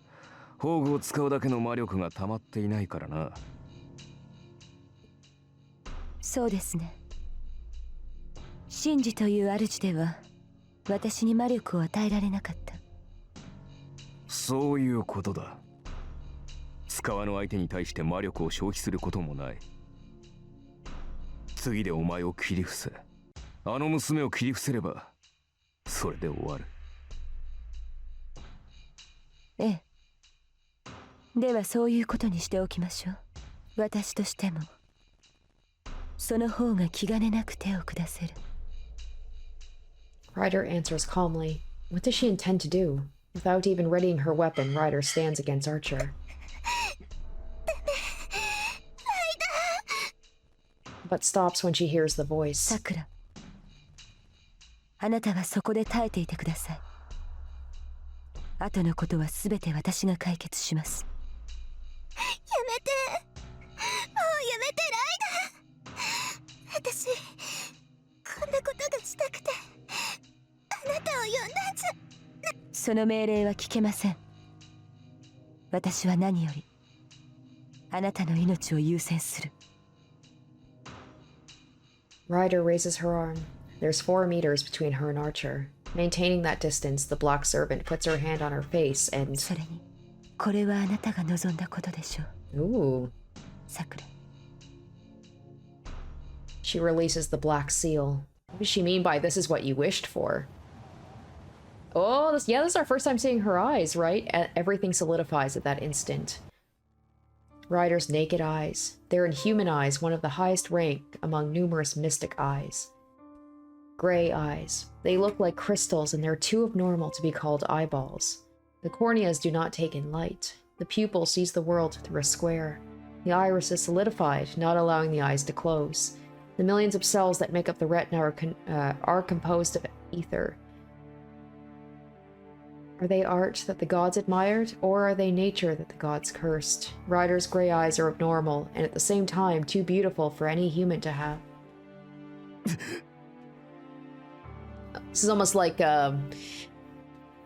宝具を使うだけの魔力が溜まっていないからな。そうですね。シンジという主では私に魔力を与えられなかった。そういうことだ。使わぬ相手に対して魔力を消費することもない。次でお前を切り伏せ、あの娘を切り伏せればそれで終わる。ええ。ではそういうことにしておきましょう。私としてもその方が気兼ねなく手を下せる。Ryder answers calmly. What does she intend to do? Without even readying her weapon, Ryder stands against Archer. But stops when she hears the voice. さくら、あなたはそこで耐えていてください。後のことはすべて私が解決します。やめて、もうやめてライダー。私こんなことがしたくてあなたを呼んだんじゃ。その命令は聞けません。私は何よりあなたの命を優先する。 Ryder raises her arm. There's 4 meters between her and Archer. Maintaining that distance, the black servant puts her hand on her face and... それにこれはあなたが望んだことでしょう。 Ooh. さくら。 She releases the black seal. What does she mean by this is what you wished for? Oh, this is our first time seeing her eyes, right? Everything solidifies at that instant. Ryder's naked eyes. They're inhuman eyes, one of the highest rank among numerous mystic eyes. Gray eyes. They look like crystals and they're too abnormal to be called eyeballs. The corneas do not take in light. The pupil sees the world through a square. The iris is solidified, not allowing the eyes to close. The millions of cells that make up the retina are composed of ether. Are they art that the gods admired, or are they nature that the gods cursed? Ryder's gray eyes are abnormal, and at the same time too beautiful for any human to have. This is almost like,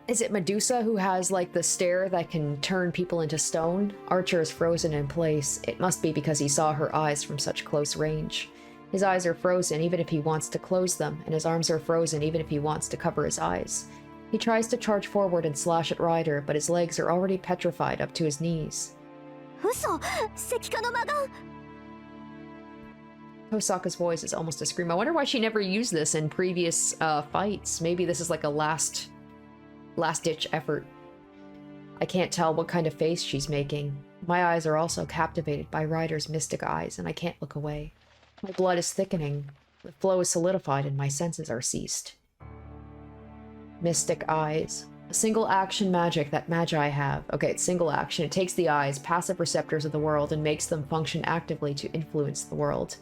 is it Medusa who has, like, the stare that can turn people into stone? Archer is frozen in place. It must be because he saw her eyes from such close range. His eyes are frozen even if he wants to close them, and his arms are frozen even if he wants to cover his eyes. He tries to charge forward and slash at Ryder, but his legs are already petrified up to his knees. 嘘、石化の魔眼。 Tohsaka's voice is almost a scream. I wonder why she never used this in previous fights. Maybe this is like a last-ditch effort. I can't tell what kind of face she's making. My eyes are also captivated by Ryder's mystic eyes, and I can't look away. My blood is thickening. The flow is solidified, and my senses are ceased. Mystic eyes. A single action magic that magi have. Okay, it's single action. It takes the eyes, passive receptors of the world, and makes them function actively to influence the world.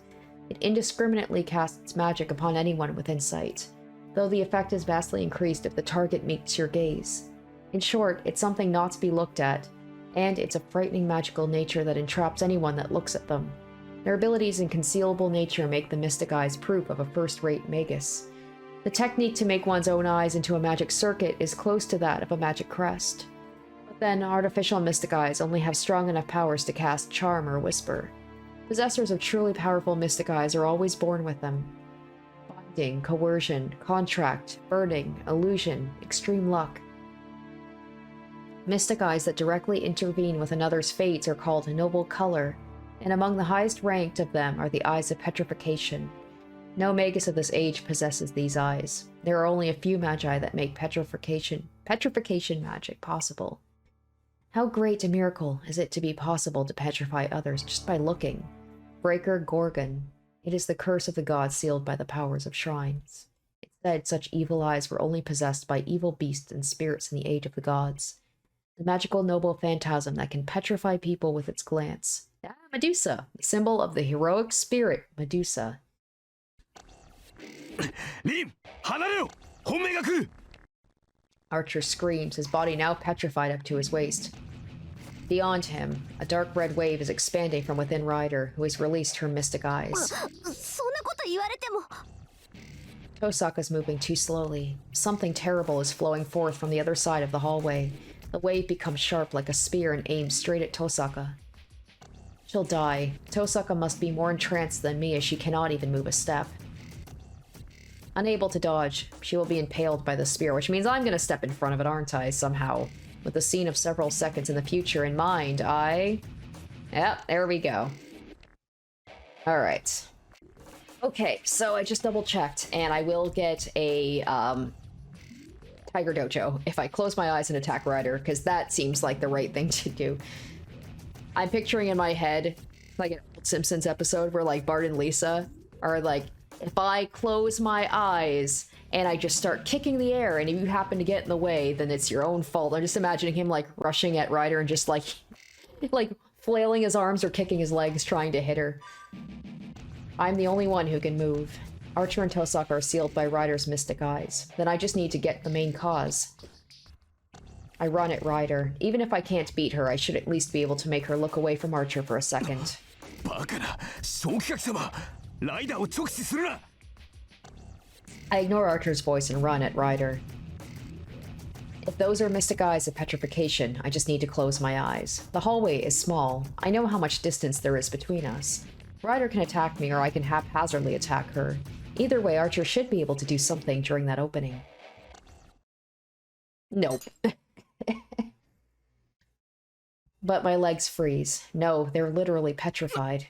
It indiscriminately casts magic upon anyone within sight, though the effect is vastly increased if the target meets your gaze. In short, it's something not to be looked at, and it's a frightening magical nature that entraps anyone that looks at them. Their abilities and concealable nature make the mystic eyes proof of a first-rate magus. The technique to make one's own eyes into a magic circuit is close to that of a magic crest. But then, artificial mystic eyes only have strong enough powers to cast charm or whisper. Possessors of truly powerful mystic eyes are always born with them. Binding, coercion, contract, burning, illusion, extreme luck. Mystic eyes that directly intervene with another's fates are called noble color, and among the highest ranked of them are the eyes of petrification. No magus of this age possesses these eyes. There are only a few magi that make petrification magic possible. How great a miracle is it to be possible to petrify others just by looking. Breaker Gorgon. It is the curse of the gods sealed by the powers of shrines. It said such evil eyes were only possessed by evil beasts and spirits in the age of the gods. The magical noble phantasm that can petrify people with its glance. Ah, Medusa, the symbol of the heroic spirit, Medusa. Archer screams, his body now petrified up to his waist. Beyond him, a dark red wave is expanding from within Ryder, who has released her mystic eyes. そんなこと言われても。 Tohsaka's moving too slowly. Something terrible is flowing forth from the other side of the hallway. The wave becomes sharp like a spear and aims straight at Tohsaka. She'll die. Tohsaka must be more entranced than me as she cannot even move a step. Unable to dodge, she will be impaled by the spear, which means I'm gonna step in front of it, aren't I, somehow? With the scene of several seconds in the future in mind, Yep, there we go. Alright. Okay, so I just double-checked, and I will get a, Tiger Dojo if I close my eyes and attack Ryder, because that seems like the right thing to do. I'm picturing in my head, like an old Simpsons episode where, like, Bart and Lisa are like, if I close my eyes and I just start kicking the air and if you happen to get in the way, then it's your own fault. I'm just imagining him, like, rushing at Ryder and just, like flailing his arms or kicking his legs trying to hit her. I'm the only one who can move. Archer and Tohsaka are sealed by Ryder's mystic eyes. Then I just need to get the main cause. I run at Ryder. Even if I can't beat her, I should at least be able to make her look away from Archer for a second. ライダーを直視するな。 I ignore Archer's voice and run at Ryder. If those are mystic eyes of petrification, I just need to close my eyes. The hallway is small. I know how much distance there is between us. Ryder can attack me, or I can haphazardly attack her. Either way, Archer should be able to do something during that opening. Nope. But my legs freeze. No, they're literally petrified.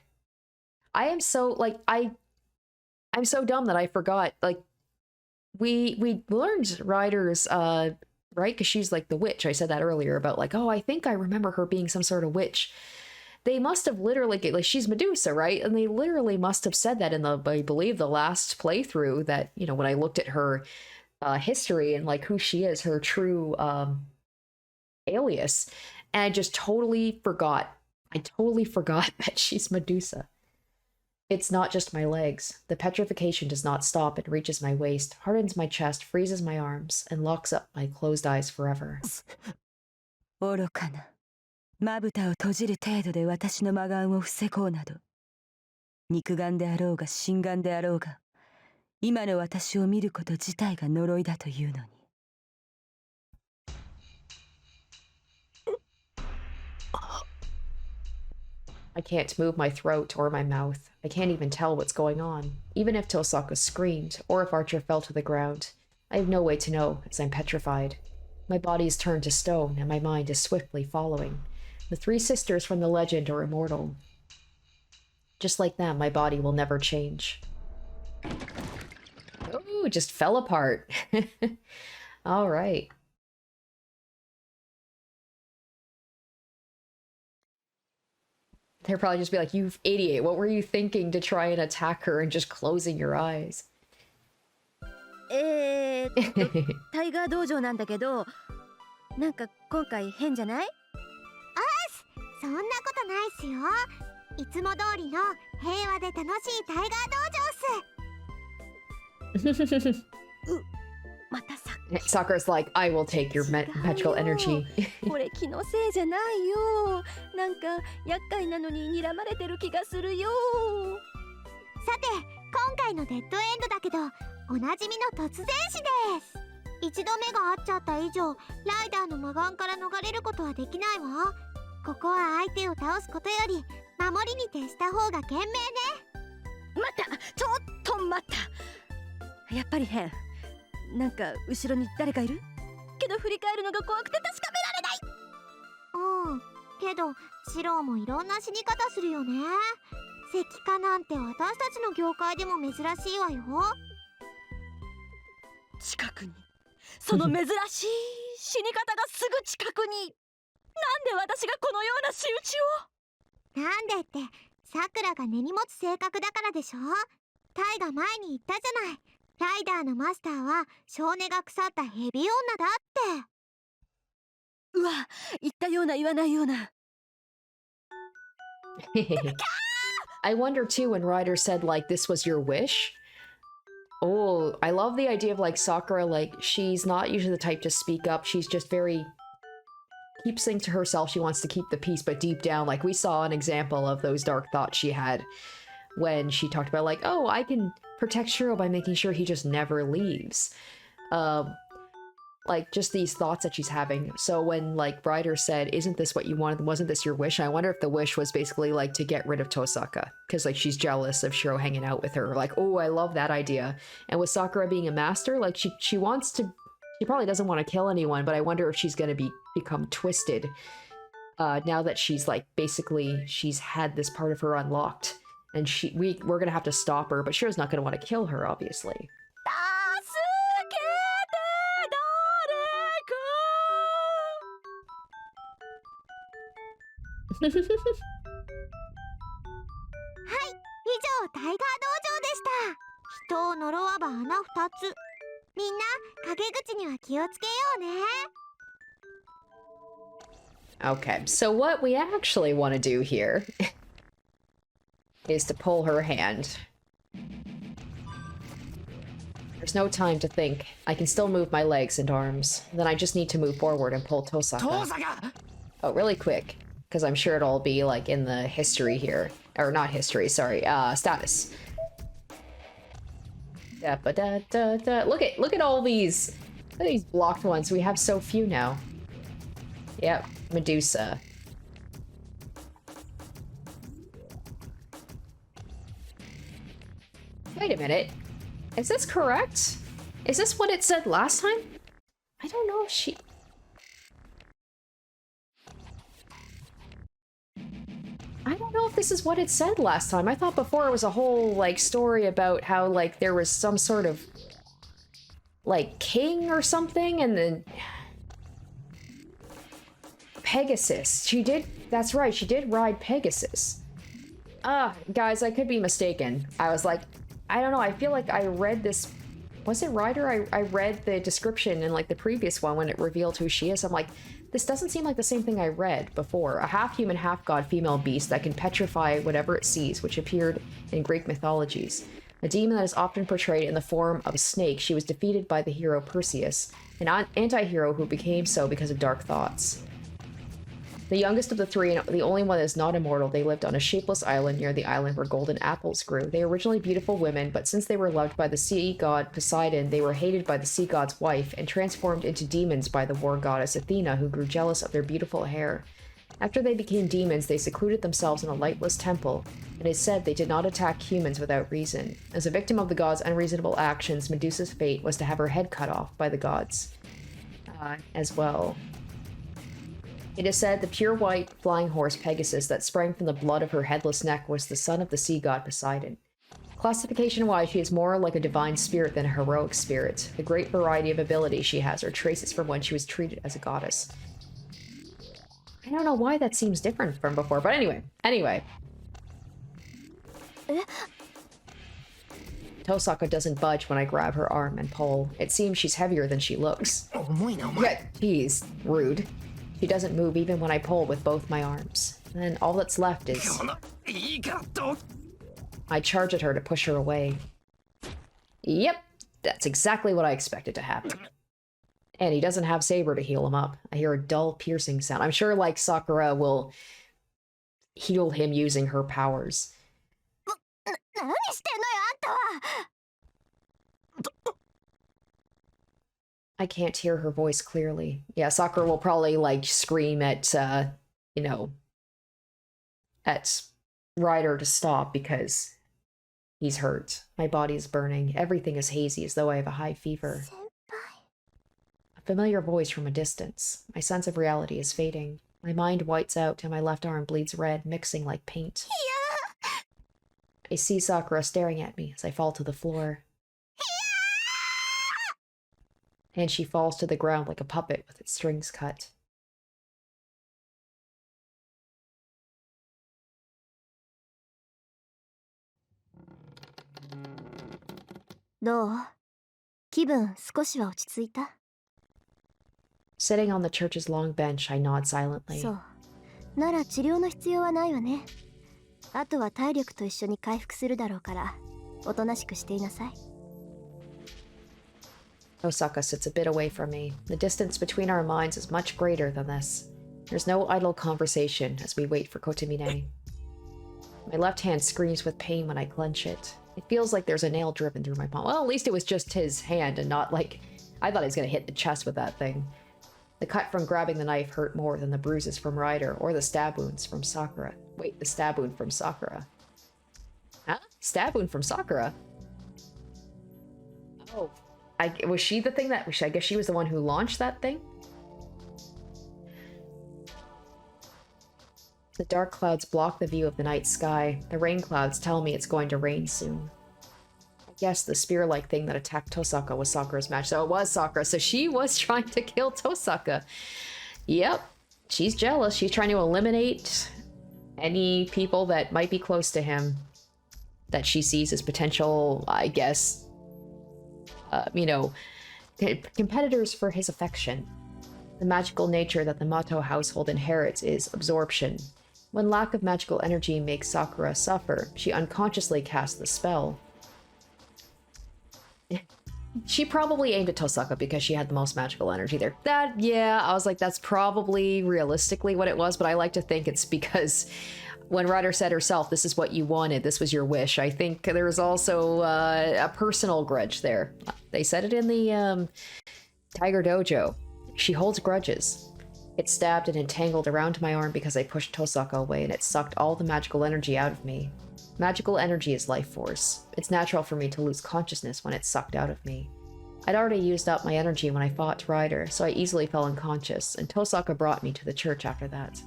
I am so, like, I'm so dumb that I forgot, like, we learned Ryder's, right? Because she's, like, the witch. I said that earlier about, like, oh, I think I remember her being some sort of witch. They must have literally, like, she's Medusa, right? And they literally must have said that in the, I believe, the last playthrough that, you know, when I looked at her history and, like, who she is, her true alias. And I just totally forgot. I totally forgot that she's Medusa. It's not just my legs. The petrification does not stop and reaches my waist, hardens my chest, freezes my arms, and locks up my closed eyes forever. 愚かな。まぶたを閉じる程度で私の魔眼を防ごうなど。肉眼であろうが心眼であろうが、今の私を見ること自体が呪いだというのに。I can't move my throat or my mouth. I can't even tell what's going on. Even if Tohsaka screamed, or if Archer fell to the ground, I have no way to know, as I'm petrified. My body is turned to stone, and my mind is swiftly following. The three sisters from the legend are immortal. Just like them, my body will never change. Ooh, just fell apart. All right. They'll probably just be like, you idiot, what were you thinking to try and attack her and just closing your eyes? タイガー道場なんだけど、なんか今回変じゃない？そんなことないっすよ。いつも通りの平和で楽しいタイガー道場っす。またさ。Sakura's like, I will take your magical energy. これ気のせいじゃないよ。なんか厄介なのに睨まれてる気がするよ。さて、今回のデッドエンドだけど、おなじみの突然死です。一度目が合っちゃった以上、ライダーの魔眼から逃れることはできないわ。ここは相手を倒すことより守りに徹した方が賢明ね。待った、ちょっと待った。やっぱり変。なんか後ろに誰かいる？けど振り返るのが怖くて確かめられない。けどシローもいろんな死に方するよね。石化なんて私たちの業界でも珍しいわよ。近くにその珍しい死に方がすぐ近くに。なんで私がこのような仕打ちを？なんでってさくらが根に持つ性格だからでしょ。タイが前に言ったじゃない。ライダーのマスターは性根が腐ったヘビ女だって。うわ、言ったような言わないような。I wonder too when Ryder said like this was your wish. Oh, I love the idea of like Sakura, like she's not usually the type to speak up. She's just very keeps things to herself. She wants to keep the peace, but deep down, like we saw an example of those dark thoughts she had when she talked about like, oh, I can protect Shirou by making sure he just never leaves. Like just these thoughts that she's having. So when like Ryder said, isn't this what you wanted? Wasn't this your wish? I wonder if the wish was basically like to get rid of Tohsaka. Because like she's jealous of Shirou hanging out with her. Like, oh, I love that idea. And with Sakura being a master, like she wants to, she probably doesn't want to kill anyone, but I wonder if she's going to become twisted now that she's like, basically she's had this part of her unlocked. And we're going to have to stop her, but Shirou's not going to want to kill her, obviously. はい、以上タイガー道場でした。人を呪わば穴2つ。みんな陰口には気をつけようね。Okay, so what we actually want to do here is to pull her hand. There's no time to think. I can still move my legs and arms. Then I just need to move forward and pull Tohsaka. Tohsaka! Oh, really quick. Because I'm sure it'll be like in the history here. Or not history, sorry. Status. Da, ba, da, da, da. Look at all these. Look at these blocked ones. We have so few now. Yep, Medusa. Wait a minute. Is this correct? Is this what it said last time? I don't know if she... I don't know if this is what it said last time. I thought before it was a whole, like, story about how, like, there was some sort of, like, king or something, and then... Pegasus. She did... That's right, she did ride Pegasus. Guys, I could be mistaken. I was like, I don't know, I feel like I read this... Was it Ryder? I read the description in, like, the previous one when it revealed who she is. I'm like, this doesn't seem like the same thing I read before. A half-human, half-god female beast that can petrify whatever it sees, which appeared in Greek mythologies. A demon that is often portrayed in the form of a snake, she was defeated by the hero Perseus, an anti-hero who became so because of dark thoughts. The youngest of the three, and the only one that is not immortal, they lived on a shapeless island near the island where golden apples grew. They were originally beautiful women, but since they were loved by the sea god Poseidon, they were hated by the sea god's wife and transformed into demons by the war goddess Athena, who grew jealous of their beautiful hair. After they became demons, they secluded themselves in a lightless temple, and it is said they did not attack humans without reason. As a victim of the gods' unreasonable actions, Medusa's fate was to have her head cut off by the gods as well. It is said the pure white flying horse Pegasus that sprang from the blood of her headless neck was the son of the sea god Poseidon. Classification-wise, she is more like a divine spirit than a heroic spirit. The great variety of abilities she has are traces from when she was treated as a goddess. I don't know why that seems different from before, but anyway. Tohsaka doesn't budge when I grab her arm and pull. It seems she's heavier than she looks. Yeah, geez, rude. She doesn't move even when I pull with both my arms. And then all that's left is... I charge at her to push her away. Yep, that's exactly what I expected to happen. And he doesn't have Saber to heal him up. I hear a dull, piercing sound. I'm sure, like, Sakura will heal him using her powers. I can't hear her voice clearly. Yeah, Sakura will probably, like, scream at, you know, at Ryder to stop because he's hurt. My body is burning. Everything is hazy as though I have a high fever. A familiar voice from a distance. My sense of reality is fading. My mind whites out and my left arm bleeds red, mixing like paint. I see Sakura staring at me as I fall to the floor. And she falls to the ground like a puppet with its strings cut. Sitting on the church's long bench, I nod silently. Tohsaka sits a bit away from me. The distance between our minds is much greater than this. There's no idle conversation as we wait for Kotomine. My left hand screams with pain when I clench it. It feels like there's a nail driven through my palm. Well, at least it was just his hand and not like... I thought he was going to hit the chest with that thing. The cut from grabbing the knife hurt more than the bruises from Ryder or the stab wounds from Sakura. Wait, the stab wound from Sakura. Huh? Stab wound from Sakura? Oh. Was she the thing that... I guess she was the one who launched that thing? The dark clouds block the view of the night sky. The rain clouds tell me it's going to rain soon. I guess the spear-like thing that attacked Tohsaka was Sakura's match. So it was Sakura. So she was trying to kill Tohsaka. Yep. She's jealous. She's trying to eliminate any people that might be close to him that she sees as potential, I guess... you know, competitors for his affection. The magical nature that the Matou household inherits is absorption. When lack of magical energy makes Sakura suffer, she unconsciously casts the spell. She probably aimed at Tohsaka because she had the most magical energy there. Yeah, I was like, that's probably realistically what it was, but I like to think it's because when Ryder said herself, this is what you wanted, this was your wish, I think there's also a personal grudge there. They said it in the Tiger Dojo. She holds grudges. It stabbed and entangled around my arm because I pushed Tohsaka away, and it sucked all the magical energy out of me. Magical energy is life force. It's natural for me to lose consciousness when it's sucked out of me. I'd already used up my energy when I fought Ryder, so I easily fell unconscious, and Tohsaka brought me to the church after that.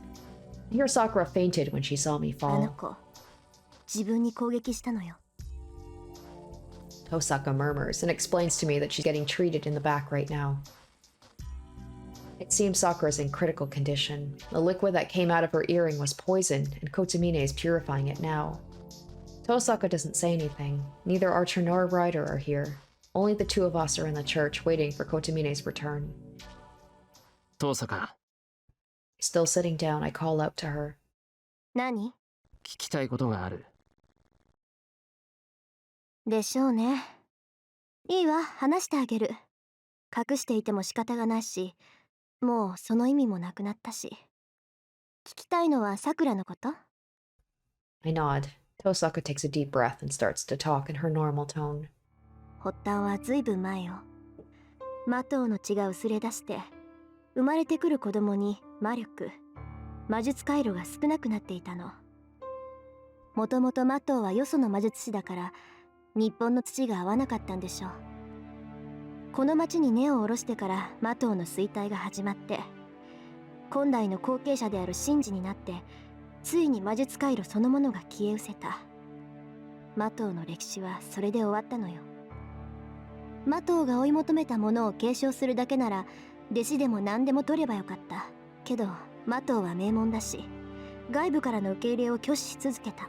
I hear Sakura fainted when she saw me あの fall. 子、自分に攻撃したのよ。 Tohsaka murmurs and explains to me that she's getting treated in the back right now. It seems Sakura's in critical condition. The liquid that came out of her earring was poisoned, and Kotomine is purifying it now. Tohsaka doesn't say anything. Neither Archer nor Ryder are here. Only the two of us are in the church waiting for Kotomine's return. 遠坂 Still sitting down, I call out to her. 何？聞きたいことがある。でしょうね。いいわ、話してあげる。隠していても仕方がないし、もうその意味もなくなったし。聞きたいのはさくらのこと？ I nod. Tohsaka takes a deep breath and starts to talk in her normal tone. 発端はずいぶん前よ。マトウの血が薄れ出して、生まれてくる子供に魔力、魔術回路が少なくなっていたの。もともとマトウはよその魔術師だから、日本の土が合わなかったんでしょう。この町に根を下ろしてからマトウの衰退が始まって、今代の後継者であるシンジになって、ついに魔術回路そのものが消え失せた。マトウの歴史はそれで終わったのよ。マトウが追い求めたものを継承するだけなら弟子でも何でも取ればよかった。けどマトウは名門だし、外部からの受け入れを拒否し続けた。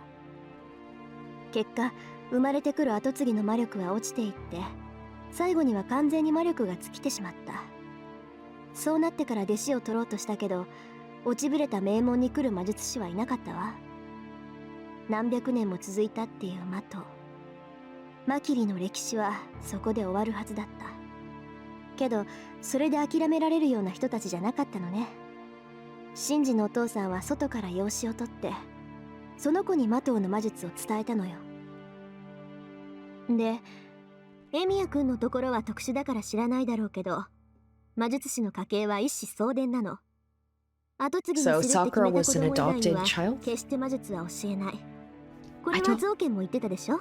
結果生まれてくる跡継ぎの魔力は落ちていって、最後には完全に魔力が尽きてしまった。そうなってから弟子を取ろうとしたけど、落ちぶれた名門に来る魔術師はいなかったわ。何百年も続いたっていうマトウ、マキリの歴史はそこで終わるはずだった。けどそれで諦められるような人たちじゃなかったのね。シンジのお父さんは外から養子を取って、その子にマトウの魔術を伝えたのよ。で、エミヤ君のところは特殊だから知らないだろうけど、魔術師の家系は一子相伝なの。後継ぎにするって決めた子供以外は決して魔術は教えない。これは造賢も言ってたでしょ。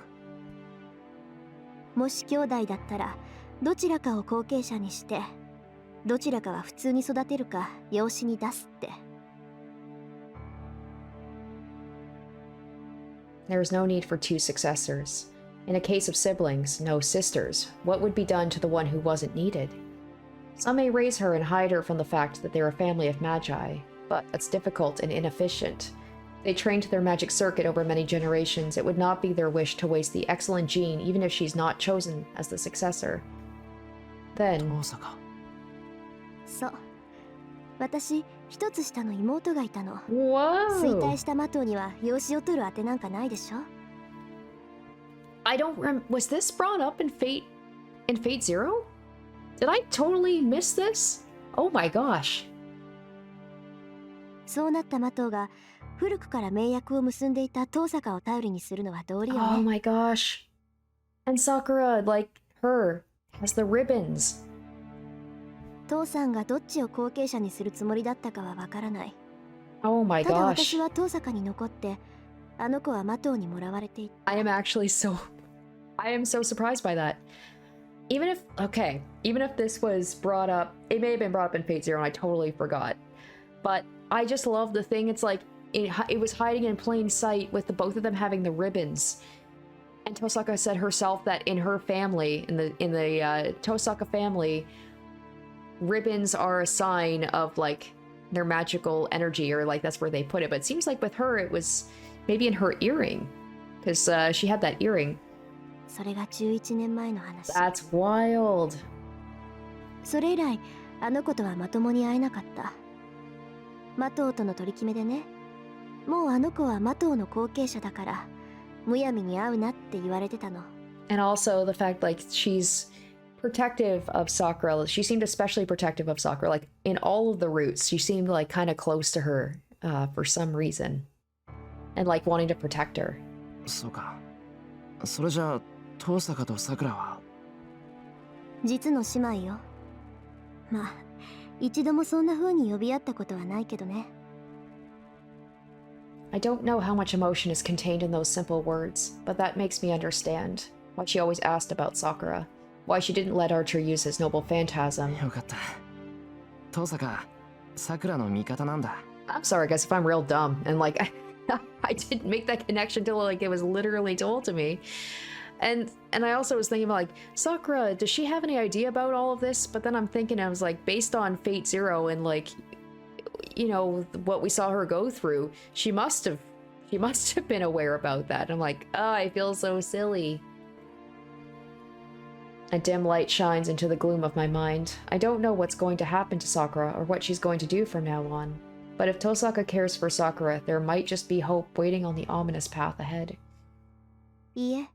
もし兄弟だったらどちらかを後継者にして、どちらかは普通に育てるか養子に出すって。 There is no need for two successors. In a case of siblings, no sisters, what would be done to the one who wasn't needed? Some may raise her and hide her from the fact that they're a family of magi, but that's difficult and inefficient. They trained their magic circuit over many generations. It would not be their wish to waste the excellent gene even if she's not chosen as the successor. Then... 遠坂 そう。私、一つ下の妹がいたの。 Whoa! 衰退したマトウには養子を取るあてなんかないでしょ。 I don't was this brought up in Fate Zero? Did I totally miss this? Oh my gosh. そうなったマトウが古くから盟約を結んでいたトーサカを頼りにするのは道理よね。 Oh my gosh. And Sakura, like her, has the ribbons. 父さんがどっちを後継者にするつもりだったかはわからない。 Oh my ただ gosh. 私はトーサカに残って、あの子はマトウにもらわれていった。 I am so surprised by that. Even if this was brought up, it may have been brought up in Fate Zero and I totally forgot. But I just love the thing. It's like it was hiding in plain sight with the both of them having the ribbons. And Tohsaka said herself that in her family, in the Tohsaka family, ribbons are a sign of like their magical energy, or like that's where they put it. But it seems like with her it was maybe in her earring, because she had that earring. それが11年前の話。 That's wild. それ以来、あの子とはまともに会えなかった。マトウとの取り決めでね。もうあの子はマトウの後継者だから、むやみに会うなって言われてたの。 And also the fact like she's protective of Sakura. She seemed especially protective of Sakura. Like in all of the routes, she seemed like kind of close to her for some reason. and like wanting to protect her. そうか。それじゃあ、遠坂とさくらは。実の姉妹よ。まあ一度もそんな風に呼び合ったことはないけどね。I don't know how much emotion is contained in those simple words, but that makes me understand why she always asked about Sakura, why she didn't let Archer use his noble phantasm. よかった。遠坂、さくらの味方なんだ。I'm sorry, guys, if I'm real dumb and like I didn't make that connection till like it was literally told to me. And I also was thinking about like Sakura, does she have any idea about all of this? But then I'm thinking I was like based on Fate Zero and like you know what we saw her go through, she must have been aware about that. I'm like, oh, I feel so silly. A dim light shines into the gloom of my mind. I don't know what's going to happen to Sakura or what she's going to do from now on. But if Tohsaka cares for Sakura, there might just be hope waiting on the ominous path ahead. いいえ、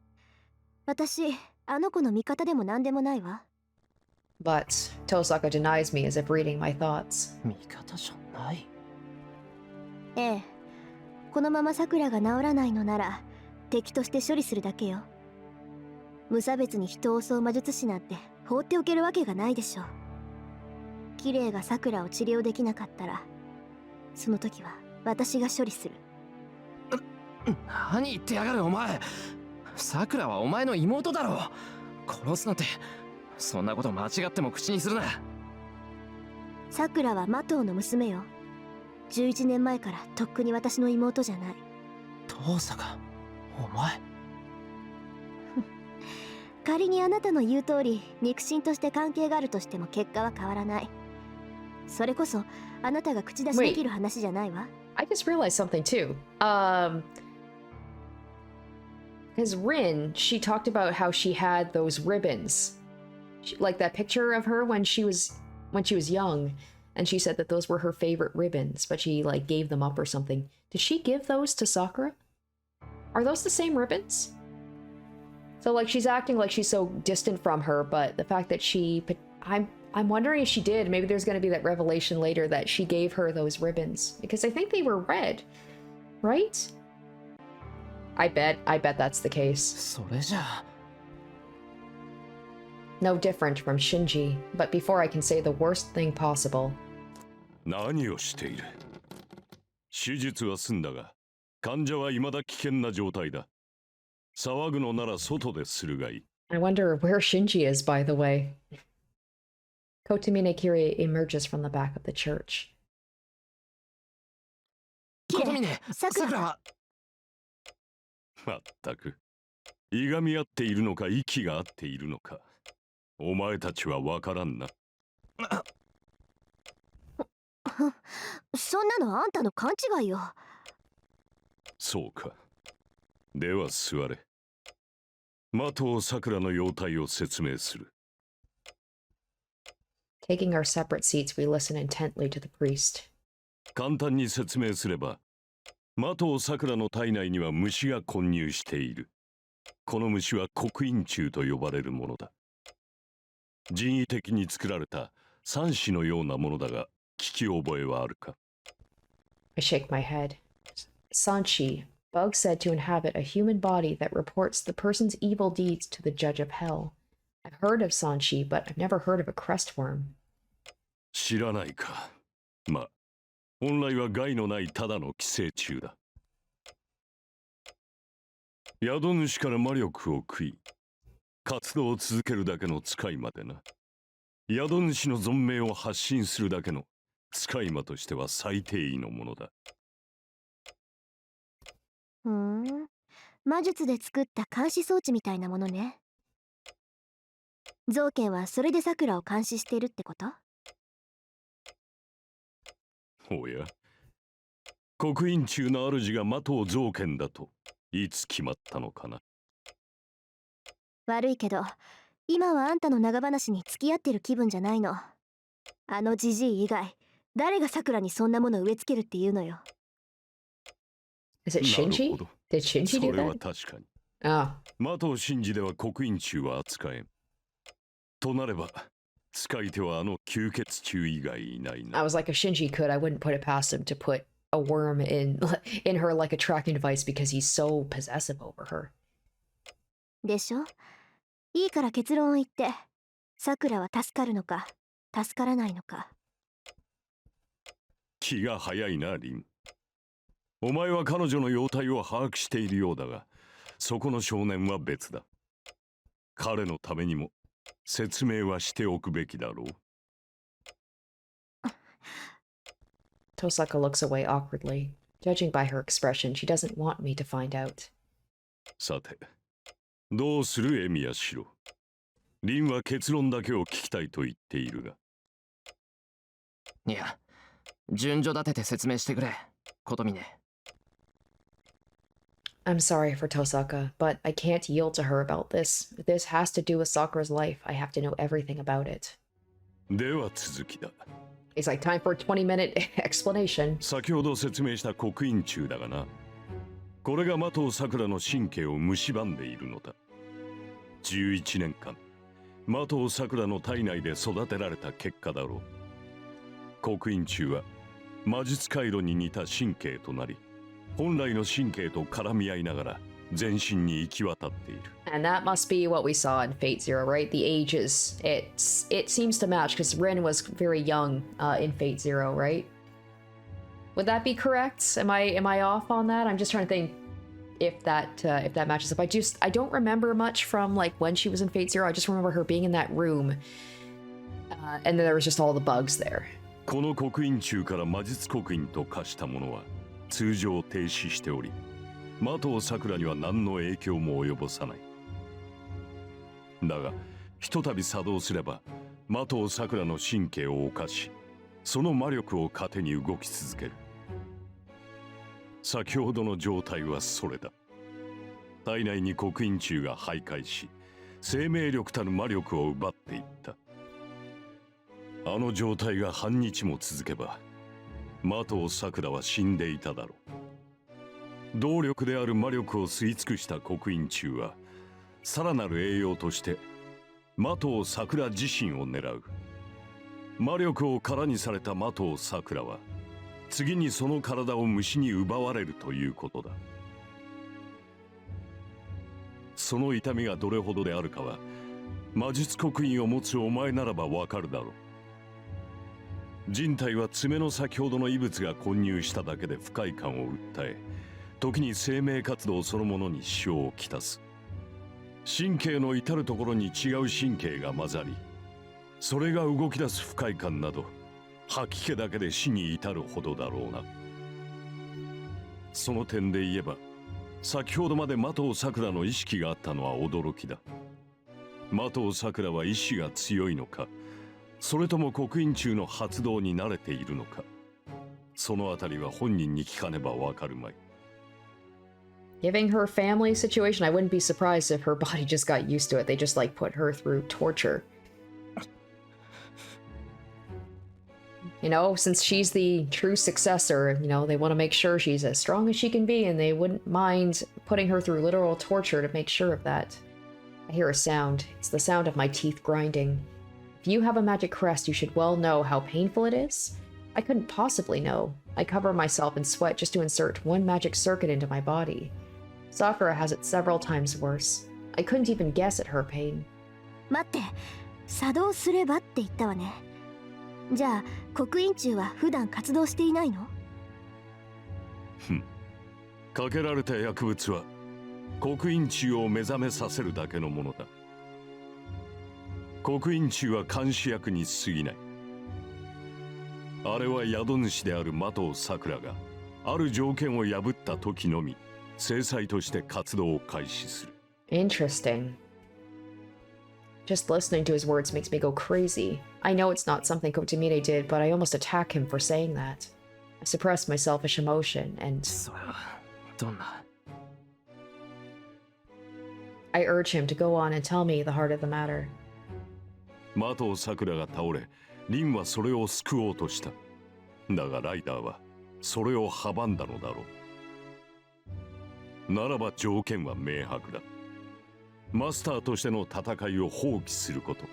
私あの子の味方でも何でもないわ。But Tohsaka denies me as if reading my thoughts. 味方じゃない。ええ、このままさくらが治らないのなら敵として処理するだけよ。無差別に人を襲う魔術師なんて放っておけるわけがないでしょう。綺麗がさくらを治療できなかったらその時は私が処理する。何言ってやがるお前。さくらはお前の妹だろ。殺すなんてそんなこと間違っても口にするな。さくらはマトウの娘よ。11年前からとっくに私の妹じゃない。遠坂、お前。仮にあなたの言う通り肉親として関係があるとしても結果は変わらない。それこそあなたが口出しできる話じゃないわ。I just realized something too. Because Rin, she talked about how she had those ribbons, like that picture of her when she was young, and she said that those were her favorite ribbons, but she like gave them up or something. Did she give those to Sakura? Are those the same ribbons? So like she's acting like she's so distant from her, but the fact that I'm wondering if she did. Maybe there's going to be that revelation later that she gave her those ribbons because I think they were red, right? I bet that's the case. それじゃあ。No different from Shinji, but before I can say the worst thing possible. 何をしている。手術は済んだが、患者は未だ危険な状態だ。騒ぐのなら外でするがいい。I wonder where Shinji is, by the way. Kotomine Kiri emerges from the back of the church. 琴峰、さくらは。まったく、いがみ合っているのか息が合っているのか、お前たちはわからんな。そんなのあんたの勘違いよ。そうか。では座れ。マトウ・サクラの容体を説明する。Taking our separate seats, we listen intently to the priest. 簡単に説明すれば、マトウ・サクラの体内には虫が混入している。この虫は刻印虫と呼ばれるものだ。人為的に作られた蚕糸のようなものだが、聞き覚えはあるか？ I shake my head. Sanshi, bug said to inhabit a human body that reports the person's evil deeds to the judge of hell. I've heard of Sanshi, but I've never heard of a crestworm. 知らないか。まあ、本来は害のないただの寄生虫だ。宿主から魔力を食い、活動を続けるだけの使い魔でな。宿主の存命を発信するだけの使い魔としては最低位のものだ。魔術で作った監視装置みたいなものね。造剣はそれで桜を監視しているってこと？おや、刻印虫の主がマトウ造剣だといつ決まったのかな。悪いけど今はあんたの長話に付き合ってる気分じゃないの。あのジジイ以外誰が桜にそんなもの植え付けるっていうのよ。Is it Shinji? Did Shinji そ do れは that? 確かに。Ah. マトウ真治では刻印虫は扱えん。となれば、使い手はあの吸血虫以外いないな。I was like, if Shinji could, I wouldn't put it past him to put a worm in in her like a tracking device because he's so possessive over her. でしょ。いいから結論を言って。さくらは助かるのか、助からないのか。気が早いな、リン。お前は彼女の容態を把握しているようだが、そこの少年は別だ。彼のためにも説明はしておくべきだろう。Tohsaka looks away awkwardly. Judging by her expression, she doesn't want me to find out. さて、どうするエミヤシロ。リンは結論だけを聞きたいと言っているが。いや、順序立てて説明してくれ、ことみね。I'm sorry for Tohsaka, but I can't yield to her about this. If this has to do with Sakura's life, I have to know everything about it. では続きだ。It's like time for a 20-minute explanation. 先ほど説明した刻印虫だがな。これが麻藤さくらの神経を蝕んでいるのだ。11年間、麻藤さくらの体内で育てられた結果だろう。刻印虫は魔術回路に似た神経となり、本来の神経と絡み合いながら全身に行き渡っている。And that must be what we saw in Fate Zero, right? The ages. It seems to match because Rin was very young in Fate Zero, right? Would that be correct? Am I off on that? I'm just trying to think if that matches up. I don't remember much from like when she was in Fate Zero. I just remember her being in that room, and then there was just all the bugs there. この刻印虫から魔術刻印と化したものは通常停止しており、麻藤さくらには何の影響も及ぼさない。だがひとたび作動すれば麻藤さくらの神経を侵し、その魔力を糧に動き続ける。先ほどの状態はそれだ。体内に刻印虫が徘徊し、生命力たる魔力を奪っていった。あの状態が半日も続けば、麻藤さくらは死んでいただろう。動力である魔力を吸い尽くした刻印虫は、さらなる栄養として麻藤さくら自身を狙う。魔力を空にされた麻藤さくらは、次にその体を虫に奪われるということだ。その痛みがどれほどであるかは、魔術刻印を持つお前ならばわかるだろう。人体は爪の先ほどの異物が混入しただけで不快感を訴え、時に生命活動そのものに支障をきたす。神経の至るところに違う神経が混ざり、それが動き出す不快感など、吐き気だけで死に至るほどだろうな。その点で言えば、先ほどまで麻藤さくらの意識があったのは驚きだ。麻藤さくらは意志が強いのか、それとも刻印虫の発動に慣れているのか、そのあたりは本人に聞かねばわかるまい。Giving her family situation, I wouldn't be surprised if her body just got used to it. They just like put her through torture. You know, since she's the true successor, you know, they want to make sure she's as strong as she can be, and they wouldn't mind putting her through literal torture to make sure of that. I hear a sound. It's the sound of my teeth grinding. If you have a magic crest, you should well know how painful it is. I couldn't possibly know. I cover myself in sweat just to insert one magic circuit into my body. Sakura has it several times worse. I couldn't even guess at her pain. 待って、作動すればって言ったわね。じゃあ刻印虫は普段活動していないの？かけられた薬物は刻印虫を目覚めさせるだけのものだ。刻印虫は監視役に過ぎない。あれは宿主である麻藤さくらがある条件を破った時のみ制裁として活動を開始する。Interesting. Just listening to his words makes me go crazy. I know it's not something Kotomine did, but I almost attack him for saying that. I suppress my selfish emotion, and それはどんな。I urge him to go on and tell me the heart of the matter. 麻藤さくらが倒れ、リンはそれを救おうとした。だがライダーはそれを阻んだのだろう。ならば条件は明白だ。マスターとしての戦いを放棄すること。